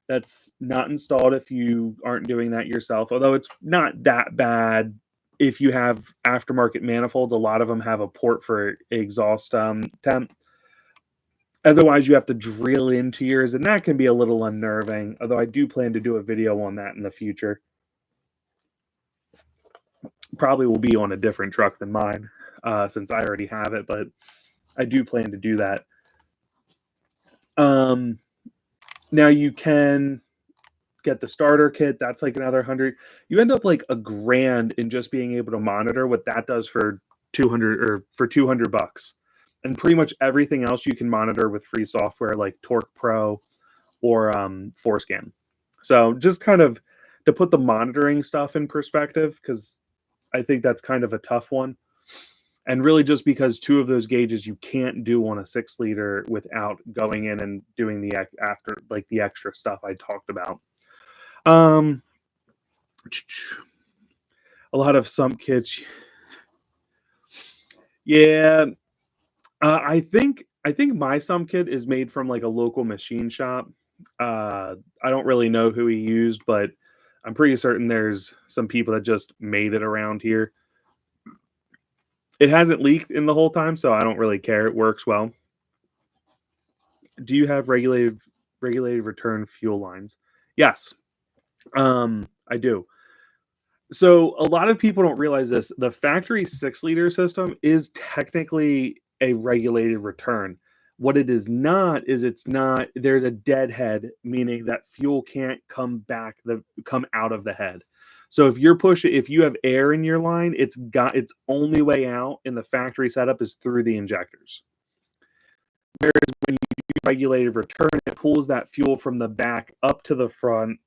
That's not installed if you aren't doing that yourself, although it's not that bad if you have aftermarket manifolds. A lot of them have a port for exhaust temp. Otherwise, you have to drill into yours, and that can be a little unnerving, although I do plan to do a video on that in the future. Probably will be on a different truck than mine, since I already have it, but I do plan to do that. Now you can get the starter kit. That's like another 100. You end up like $1,000 in just being able to monitor what that does for 200 or for $200. And pretty much everything else you can monitor with free software like Torque Pro or Forescan. So just kind of to put the monitoring stuff in perspective, because I think that's kind of a tough one. And really just because 2 of those gauges you can't do on a 6-liter without going in and doing the extra stuff I talked about. A lot of sump kits. Yeah. I think my sump kit is made from like a local machine shop. I don't really know who he used, but I'm pretty certain there's some people that just made it around here. It hasn't leaked in the whole time, so I don't really care. It works well. Do you have regulated return fuel lines? Yes. I do. So a lot of people don't realize this. The factory 6-liter system is technically a regulated return. What it is not is there's a deadhead, meaning that fuel can't come out of the head. So if you have air in your line, its only way out in the factory setup is through the injectors. Whereas when you do regulated return, it pulls that fuel from the back up to the front,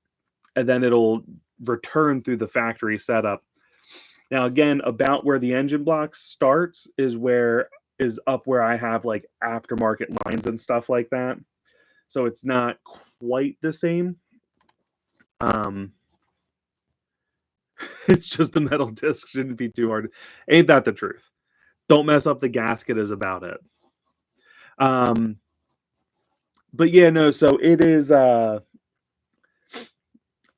and then it'll return through the factory setup. Now, again, about where the engine block starts is up where I have like aftermarket lines and stuff like that. So it's not quite the same. It's just the metal disc shouldn't be too hard. Ain't that the truth? Don't mess up the gasket is about it. But yeah, no, so it is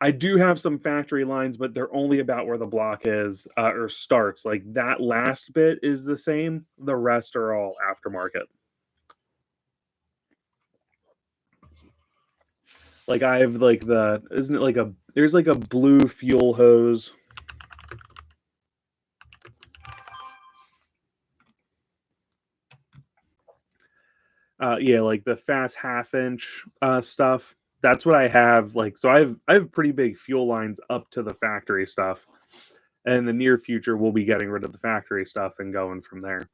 I do have some factory lines, but they're only about where the block is or starts. Like that last bit is the same. The rest are all aftermarket. Like I have like there's like a blue fuel hose. Yeah, like the fast 1/2-inch stuff. That's what I have. Like, so I have pretty big fuel lines up to the factory stuff. And in the near future, we'll be getting rid of the factory stuff and going from there.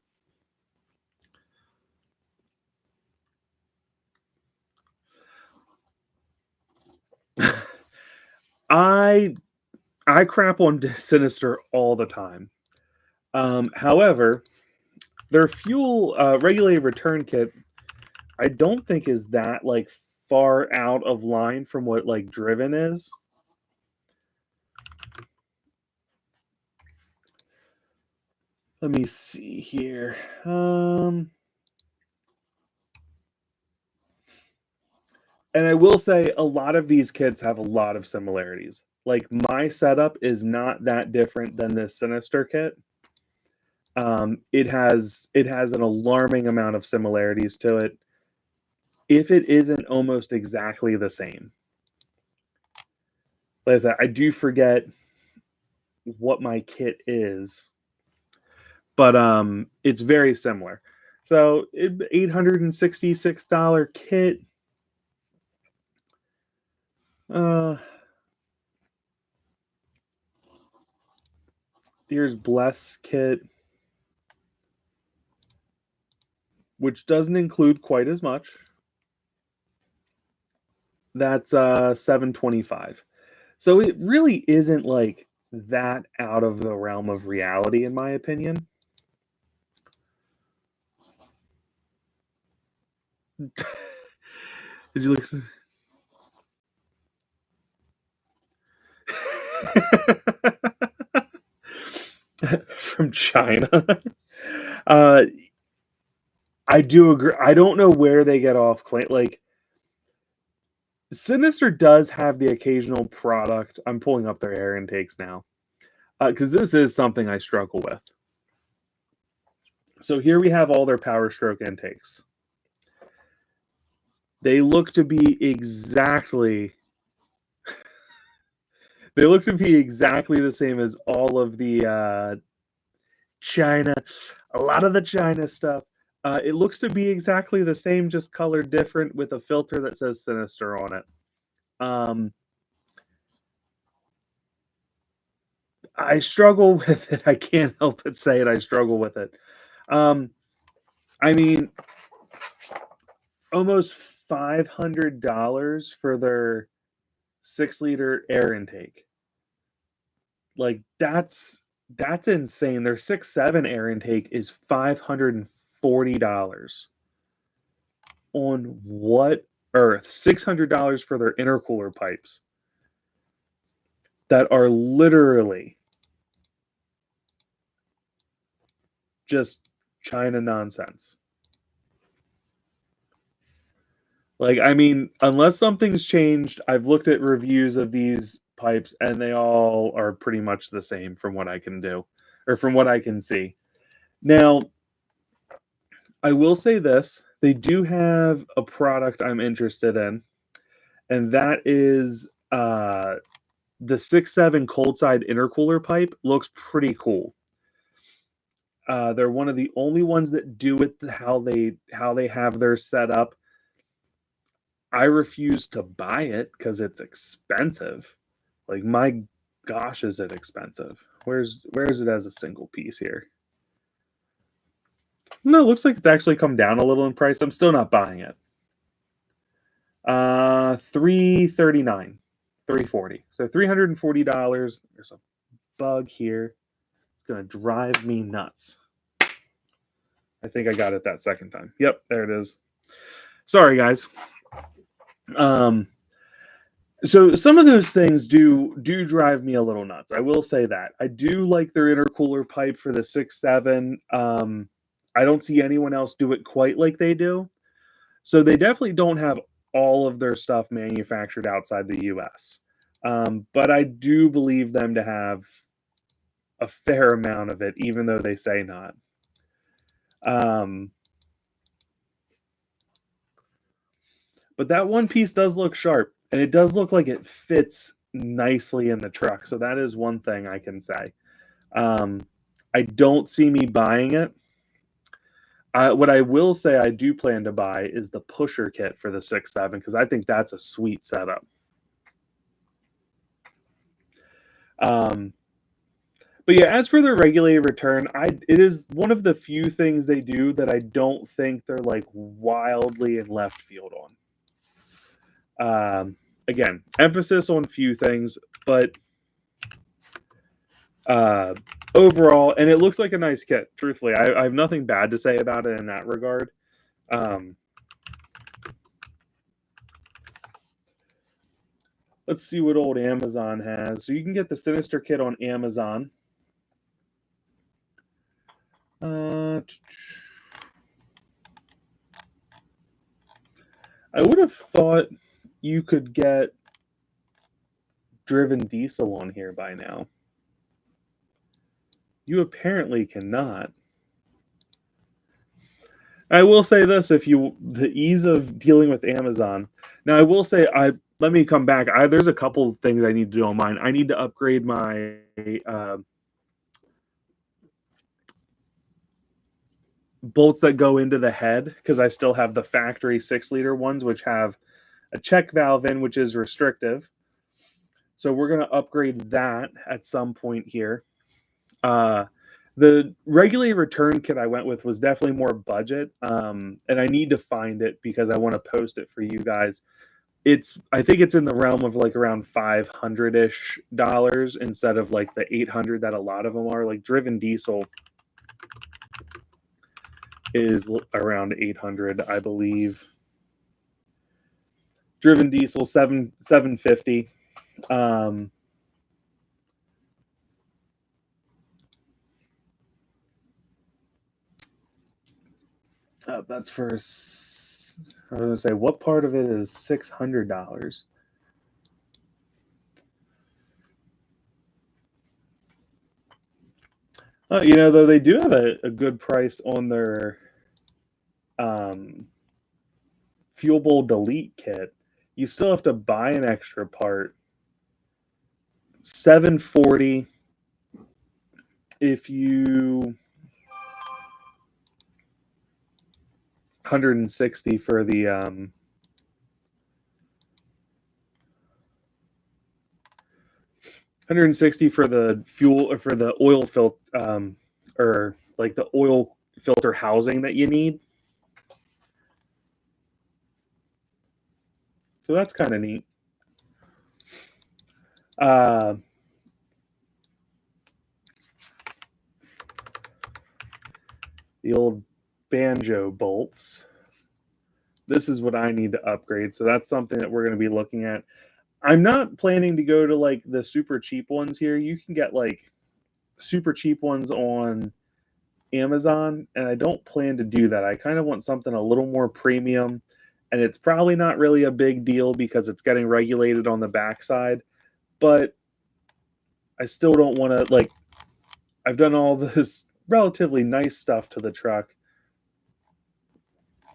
I crap on Sinister all the time. However, their fuel regulated return kit, I don't think is that like far out of line from what like Driven is. Let me see here. And I will say a lot of these kits have a lot of similarities. Like my setup is not that different than this Sinister kit. It has an alarming amount of similarities to it, if it isn't almost exactly the same. Like I said, I do forget what my kit is, but it's very similar. So $866 kit. Here's Bless kit, which doesn't include quite as much. That's $725. So it really isn't like that out of the realm of reality, in my opinion. Did you look? From China. I do agree. I don't know where they get off claim. Like Sinister does have the occasional product. I'm pulling up their air intakes now because this is something I struggle with. So here we have all their Powerstroke intakes. They look to be exactly. They look to be exactly the same as all of the China. A lot of the China stuff. It looks to be exactly the same, just colored different with a filter that says Sinister on it. I struggle with it. I can't help but say it. I struggle with it. I mean, almost $500 for their 6-liter air intake. Like that's insane. Their 6.7 air intake is $540. On what earth? $600 for their intercooler pipes that are literally just China nonsense. Like, I mean, unless something's changed, I've looked at reviews of these pipes and they all are pretty much the same from what I can do or from what I can see. Now, I will say this, they do have a product I'm interested in, and that is the 6.7 cold side intercooler pipe. Looks pretty cool. They're one of the only ones that do it how they have their set up. I refuse to buy it because it's expensive. Like my gosh, is it expensive? Where is it as a single piece here? No, it looks like it's actually come down a little in price. I'm still not buying it. $339, $340. So $340. There's a bug here. It's gonna drive me nuts. I think I got it that second time. Yep, there it is. Sorry, guys. So some of those things do drive me a little nuts. I will say that. I do like their intercooler pipe for the 6.7. I don't see anyone else do it quite like they do. So they definitely don't have all of their stuff manufactured outside the US. But I do believe them to have a fair amount of it, even though they say not. But that one piece does look sharp, and it does look like it fits nicely in the truck. So that is one thing I can say. I don't see me buying it. What I will say I do plan to buy is the pusher kit for the 6.7 because I think that's a sweet setup. But yeah, as for the regulated return, it is one of the few things they do that I don't think they're like wildly in left field on. Again, emphasis on few things. But overall, and it looks like a nice kit, truthfully. I have nothing bad to say about it in that regard. Let's see what old Amazon has. So you can get the Sinister kit on Amazon. I would have thought you could get Driven Diesel on here by now. You apparently cannot. I will say this: the ease of dealing with Amazon. Now, I will say, let me come back. There's a couple of things I need to do on mine. I need to upgrade my bolts that go into the head, because I still have the factory 6-liter ones, which have a check valve in, which is restrictive. So we're going to upgrade that at some point here. The regulated return kit I went with was definitely more budget, and I need to find it because I want to post it for you guys. I think it's in the realm of like around $500-ish instead of like the $800 that a lot of them are. Like Driven Diesel is around $800, I believe. Driven Diesel $750. That's for, I was going to say, what part of it is $600? Though they do have a good price on their fuel bowl delete kit. You still have to buy an extra part. $740 if you $160 for the $160 for the fuel, or for the oil filter, or like the oil filter housing that you need. So that's kind of neat. The old banjo bolts. This is what I need to upgrade. So that's something that we're going to be looking at. I'm not planning to go to like the super cheap ones here. You can get like super cheap ones on Amazon, and I don't plan to do that. I kind of want something a little more premium, and it's probably not really a big deal because it's getting regulated on the backside, but I still don't want to, like, I've done all this relatively nice stuff to the truck.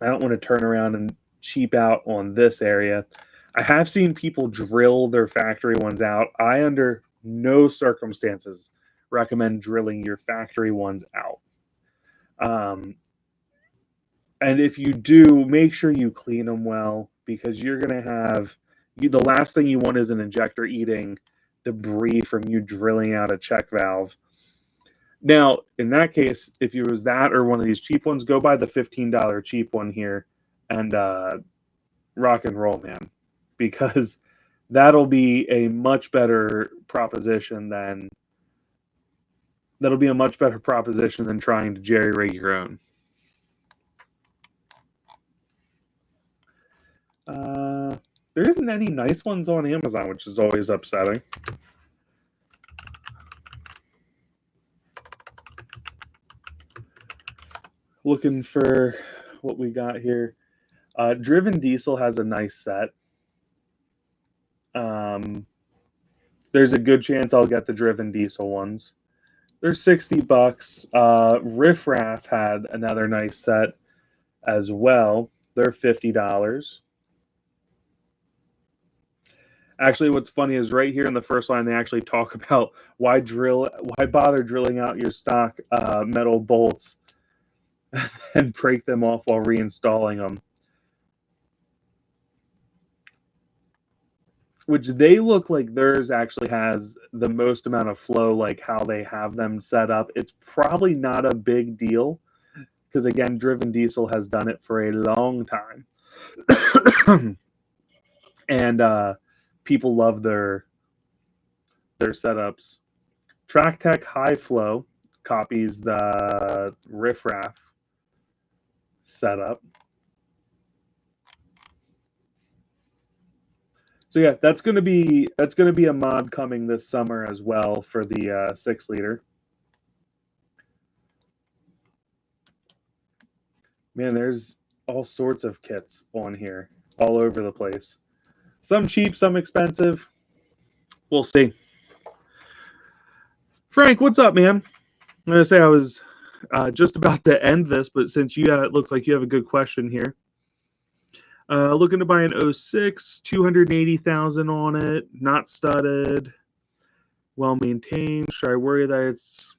I don't want to turn around and cheap out on this area. I have seen people drill their factory ones out. I, under no circumstances, recommend drilling your factory ones out. And if you do, make sure you clean them well, because you're going to have, the last thing you want is an injector eating debris from you drilling out a check valve. Now, in that case, if it was that or one of these cheap ones, go buy the $15 cheap one here and rock and roll, man, because that'll be a much better proposition than trying to jerry-rig your own. There isn't any nice ones on Amazon, which is always upsetting. Looking for what we got here. Driven Diesel has a nice set. There's a good chance I'll get the Driven Diesel ones. They're $60. Riff Raff had another nice set as well. They're $50. Actually, what's funny is right here in the first line, they actually talk about why bother drilling out your stock metal bolts and break them off while reinstalling them. Which they look like theirs actually has the most amount of flow, like how they have them set up. It's probably not a big deal because, again, Driven Diesel has done it for a long time. And people love their their setups. Track Tech High Flow copies the riffraff setup. So yeah, that's going to be a mod coming this summer as well for the 6-liter. Man, there's all sorts of kits on here, all over the place. Some cheap, some expensive. We'll see. Frank, what's up, man? I'm gonna say I was just about to end this, but since it looks like you have a good question here. Looking to buy an 06, 280,000 on it, not studded, well maintained. Should I worry that it's?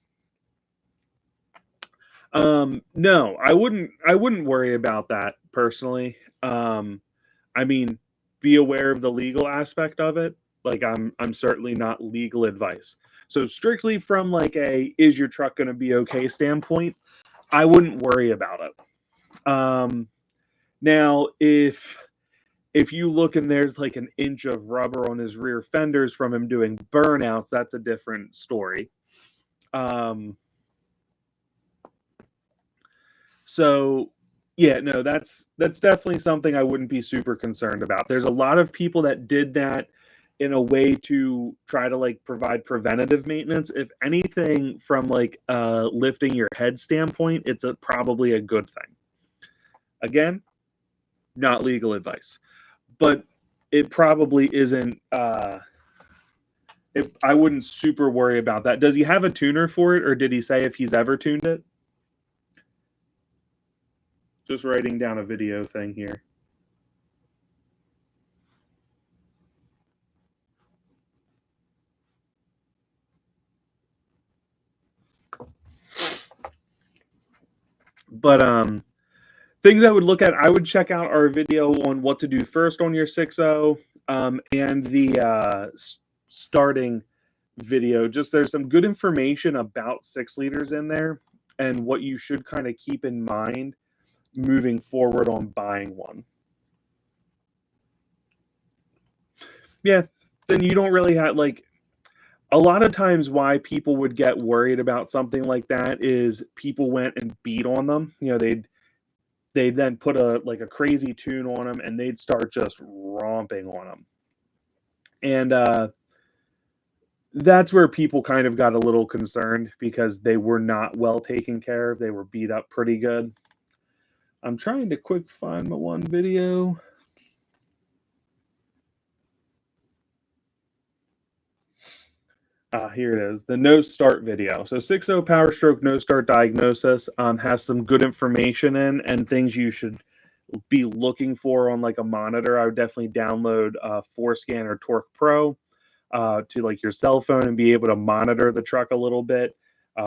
No, I wouldn't worry about that personally. I mean, be aware of the legal aspect of it. Like I'm certainly not legal advice. So strictly from like a is your truck going to be okay standpoint, I wouldn't worry about it. Now if you look and there's like an inch of rubber on his rear fenders from him doing burnouts, that's a different story. So yeah, no, that's definitely something I wouldn't be super concerned about. There's a lot of people that did that in a way to try to like provide preventative maintenance. If anything, from like lifting your head standpoint, it's probably a good thing. Again, not legal advice, but it probably isn't. I wouldn't super worry about that. Does he have a tuner for it, or did he say if he's ever tuned it? Just writing down a video thing here. But things I would look at, I would check out our video on what to do first on your 6.0 and the starting video. Just there's some good information about 6-liters in there and what you should kind of keep in mind moving forward on buying one. Yeah, then you don't really have like a lot of times why people would get worried about something like that is people went and beat on them. You know, they'd then put a crazy tune on them and they'd start just romping on them. And that's where people kind of got a little concerned because they were not well taken care of. They were beat up pretty good. I'm trying to quick find my one video. Here it is, the no start video. So 6.0 Powerstroke no start diagnosis has some good information in and things you should be looking for on like a monitor. I would definitely download Forescan or Torque Pro to like your cell phone and be able to monitor the truck a little bit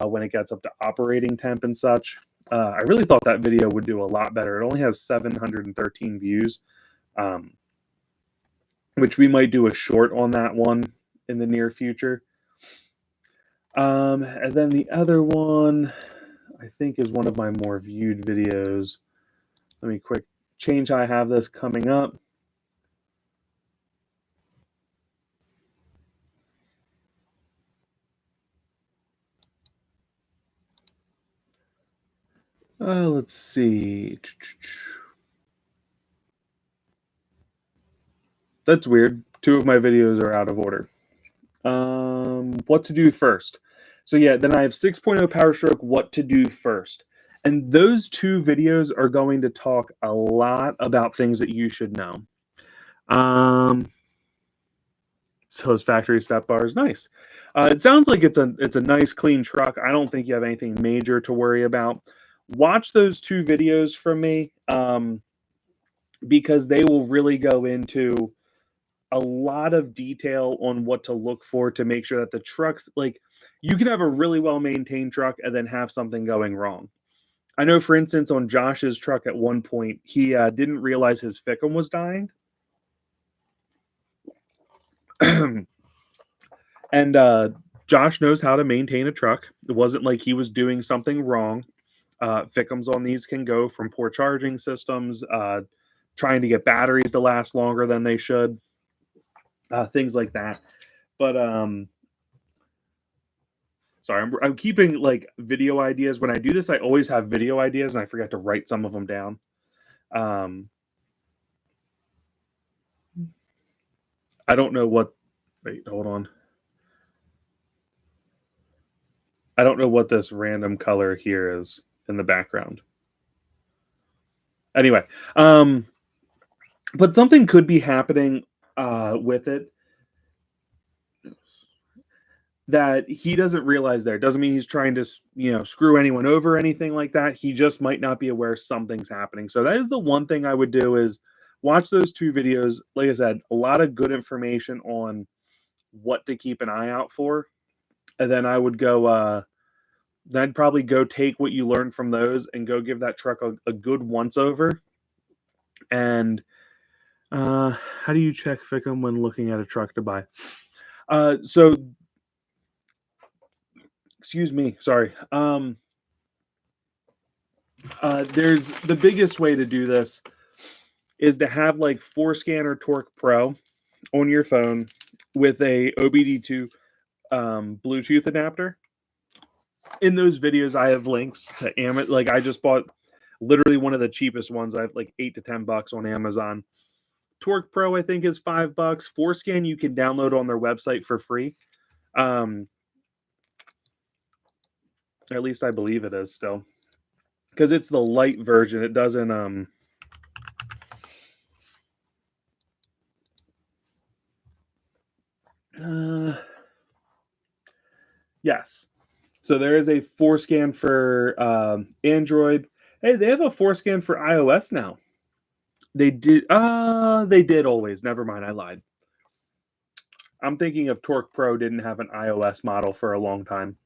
when it gets up to operating temp and such. I really thought that video would do a lot better. It only has 713 views, which we might do a short on that one in the near future. And then the other one, I think, is one of my more viewed videos. Let me quick change how I have this coming up. Let's see. That's weird. 2 of my videos are out of order. What to do first. So yeah, then I have 6.0 Powerstroke, what to do first. And those 2 videos are going to talk a lot about things that you should know. So those factory step bars, nice. It sounds like it's a nice clean truck. I don't think you have anything major to worry about. Watch those 2 videos from me because they will really go into a lot of detail on what to look for to make sure that the truck's like you can have a really well maintained truck and then have something going wrong. I know, for instance, on Josh's truck at one point, he didn't realize his Fickum was dying. And Josh knows how to maintain a truck. It wasn't like he was doing something wrong. Fickums on these can go from poor charging systems, trying to get batteries to last longer than they should, things like that. But Sorry, I'm keeping like video ideas. When I do this, I always have video ideas and I forget to write some of them down. I don't know what, wait, hold on. I don't know what this random color here is in the background. Anyway, but something could be happening with it that he doesn't realize there. It doesn't mean he's trying to, screw anyone over or anything like that. He just might not be aware something's happening. So that is the one thing I would do is watch those two videos. Like I said, a lot of good information on what to keep an eye out for. And then I would go, then I'd probably go take what you learned from those and go give that truck a good once over. And how do you check FICM when looking at a truck to buy? So excuse me, sorry. There's the biggest way to do this is to have like Forescan or Torque Pro on your phone with a OBD2 Bluetooth adapter. In those videos, I have links to Amazon. Like I just bought literally one of the cheapest ones. I have like $8 to $10 on Amazon. Torque Pro, I think, is $5. Forescan you can download on their website for free. At least I believe it is still, because it's the light version. It doesn't. Yes. So there is a Forescan for Android. Hey, they have a Forescan for iOS now. They did. They did always. Never mind. I lied. I'm thinking of Torque Pro didn't have an iOS model for a long time.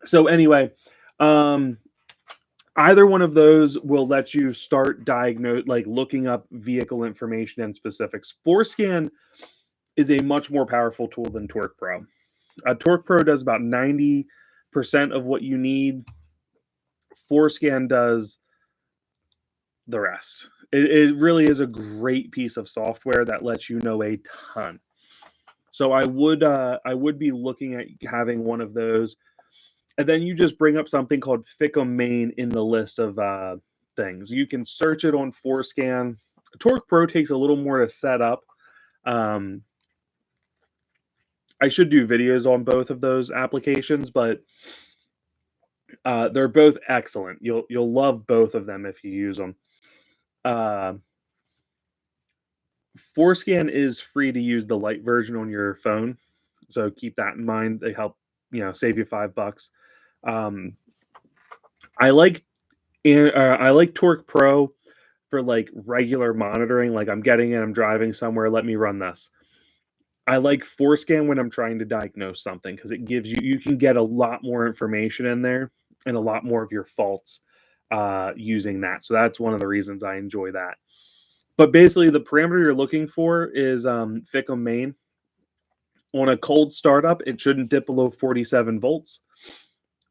So anyway, either one of those will let you start looking up vehicle information and specifics. Forescan is a much more powerful tool than Torque Pro. Torque Pro does about 90% of what you need. Forescan does the rest. It really is a great piece of software that lets you know a ton. So I would be looking at having one of those. And then you just bring up something called FICM main in the list of things. You can search it on Forescan. Torque Pro takes a little more to set up. I should do videos on both of those applications, but they're both excellent. You'll love both of them if you use them. Forescan is free to use the light version on your phone, so keep that in mind. They help save you $5. I like Torque Pro for like regular monitoring. Like I'm driving somewhere, let me run this. I like Forescan when I'm trying to diagnose something because it gives you can get a lot more information in there and a lot more of your faults using that. So that's one of the reasons I enjoy that. But basically, the parameter you're looking for is FICM main. On a cold startup, it shouldn't dip below 47 volts.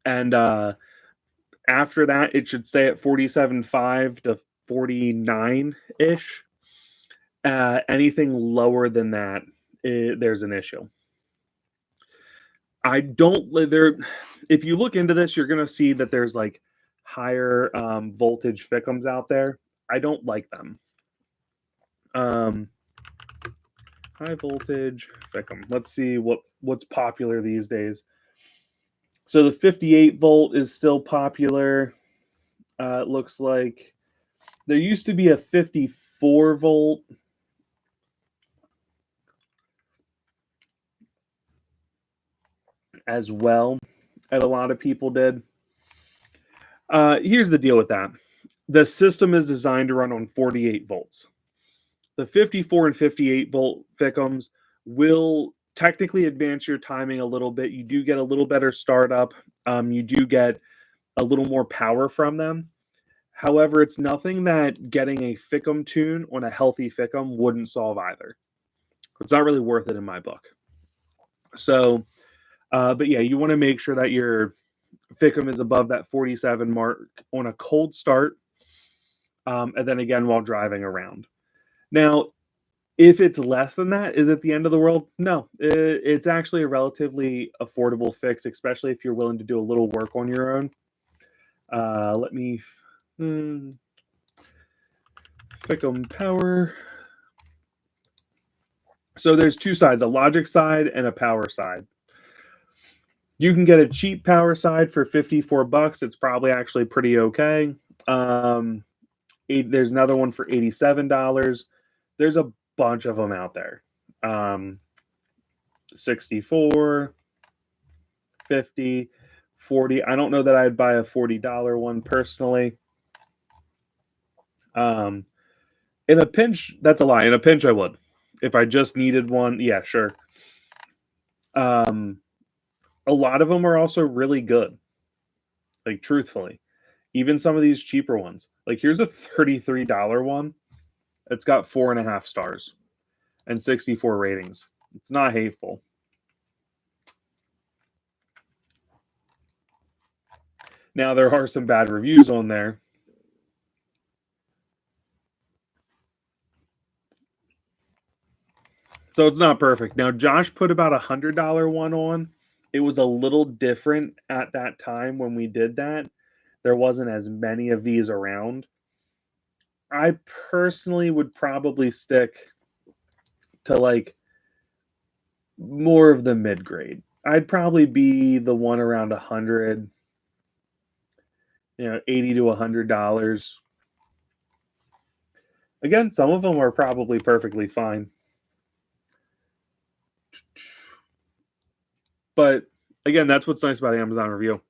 And after that, it should stay at 47.5 to 49-ish. Anything lower than that, there's an issue. If you look into this, you're going to see that there's like higher voltage FICMs out there. I don't like them. High voltage FICM. Let's see what's popular these days. So the 58 volt is still popular. It looks like there used to be a 54 volt. As well, and a lot of people did. Here's the deal with that. The system is designed to run on 48 volts. The 54 and 58 volt FICMs will technically advance your timing a little bit. You do get a little better startup. You do get a little more power from them. However, it's nothing that getting a FICM tune on a healthy FICM wouldn't solve either. It's not really worth it in my book. So, but yeah, you want to make sure that your FICM is above that 47 mark on a cold start, and then again while driving around. Now, If it's less than that, is it the end of the world? No, it's actually a relatively affordable fix, especially if you're willing to do a little work on your own. Let me Fickum Power. So there's two sides, a logic side and a power side. You can get a cheap power side for $54. It's probably actually pretty okay. There's another one for $87. There's a bunch of them out there. 64, 50, 40. I don't know that I'd buy a $40 one personally. In a pinch, that's a lie. In a pinch, I would. If I just needed one, yeah, sure. A lot of them are also really good. Like, truthfully, even some of these cheaper ones. Like, here's a $33 one. It's got 4.5 stars and 64 ratings. It's not hateful. Now, there are some bad reviews on there. So it's not perfect. Now, Josh put about $100 one on. It was a little different at that time when we did that. There wasn't as many of these around. I personally would probably stick to like more of the mid grade. I'd probably be the one around 100, $80 to $100. Again, some of them are probably perfectly fine. But again, that's what's nice about Amazon review.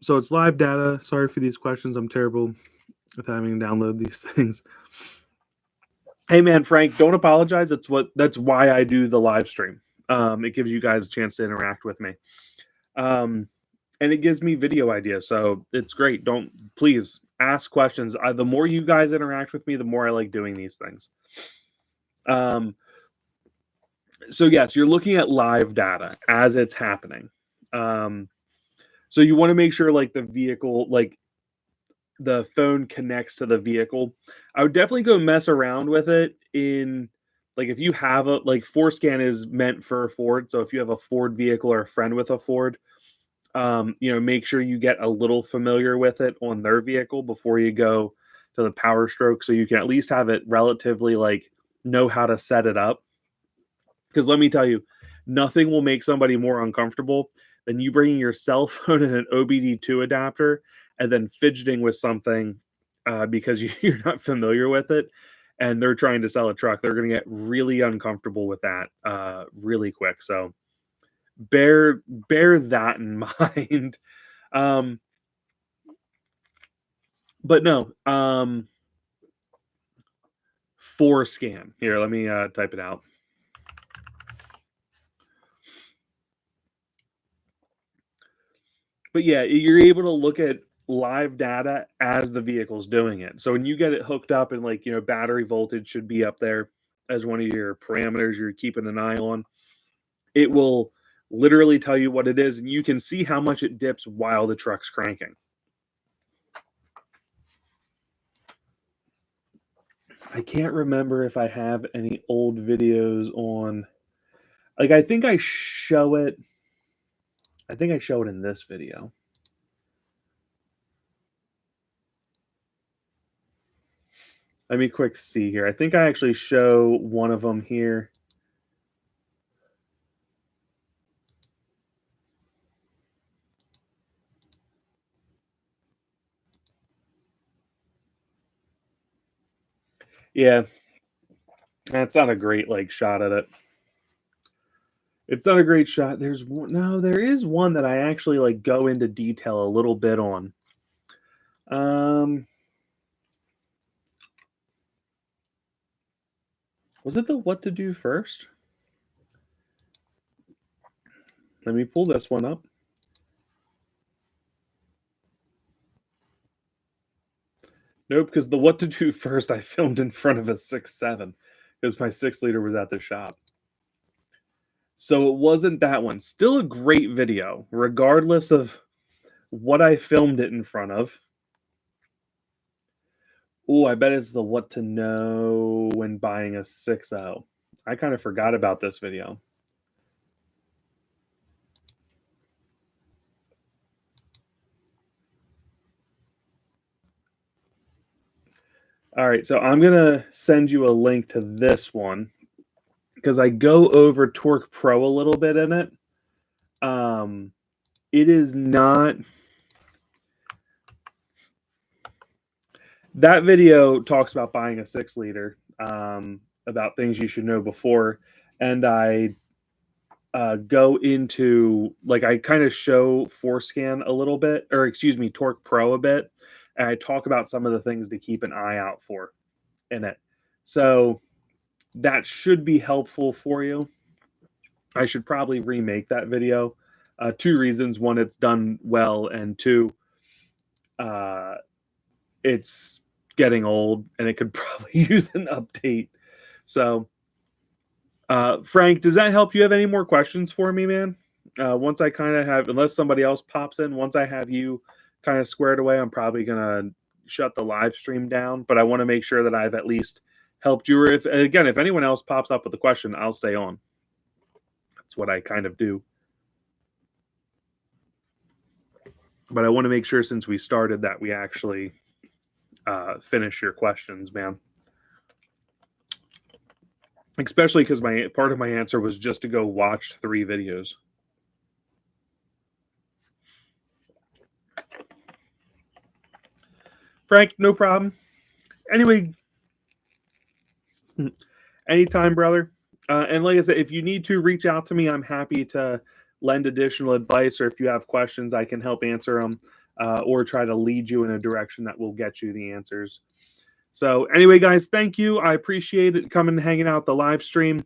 So it's live data. Sorry for these questions. I'm terrible with having to download these things. Hey man, Frank, don't apologize. That's why I do the live stream. It gives you guys a chance to interact with me. And it gives me video ideas, so it's great. Please ask questions. The more you guys interact with me, the more I like doing these things. So yes, you're looking at live data as it's happening. So you want to make sure like the vehicle, like the phone connects to the vehicle. I would definitely go mess around with it in like if you have a like Forescan is meant for a Ford. So if you have a Ford vehicle or a friend with a Ford, make sure you get a little familiar with it on their vehicle before you go to the Powerstroke, so you can at least have it relatively like know how to set it up. Because let me tell you, nothing will make somebody more uncomfortable than you bringing your cell phone and an OBD2 adapter and then fidgeting with something because you're not familiar with it and they're trying to sell a truck. They're going to get really uncomfortable with that really quick. So bear that in mind. But no, Forescan. Here, let me type it out. But yeah, you're able to look at live data as the vehicle's doing it. So when you get it hooked up and like, battery voltage should be up there as one of your parameters you're keeping an eye on, it will literally tell you what it is and you can see how much it dips while the truck's cranking. I can't remember if I have any old videos on, like, I think I show it in this video. Let me quick see here. I think I actually show one of them here. Yeah. That's not a great like shot at it. It's not a great shot. There is one that I actually like go into detail a little bit on. Was it the what to do first? Let me pull this one up. Nope, because the what to do first I filmed in front of a 6.7 because my 6-liter was at the shop. So it wasn't that one. Still a great video, regardless of what I filmed it in front of. Oh, I bet it's the what to know when buying a 6.0. I kind of forgot about this video. All right, so I'm going to send you a link to this one because I go over Torque Pro a little bit in it. It is not... That video talks about buying a 6-liter, about things you should know before, and I go into, like, I kind of show Forescan a little bit, or excuse me, Torque Pro a bit, and I talk about some of the things to keep an eye out for in it. So that should be helpful for you. I should probably remake that video. 2 reasons. One, it's done well, and 2, it's getting old and it could probably use an update. So, Frank, does that help? You have any more questions for me, man? Once I kind of have, unless somebody else pops in, once I have you kind of squared away, I'm probably going to shut the live stream down, but I want to make sure that I've at least helped you. Or if anyone else pops up with a question, I'll stay on. That's what I kind of do. But I want to make sure, since we started, that we actually finish your questions, man. Especially because part of my answer was just to go watch 3 videos. Frank, no problem. Anyway, anytime, brother. And like I said, if you need to reach out to me, I'm happy to lend additional advice, or if you have questions, I can help answer them, or try to lead you in a direction that will get you the answers. So anyway, guys, thank you. I appreciate it coming and hanging out the live stream.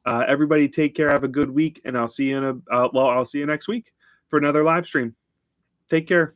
Everybody take care. Have a good week, and I'll see you I'll see you next week for another live stream. Take care.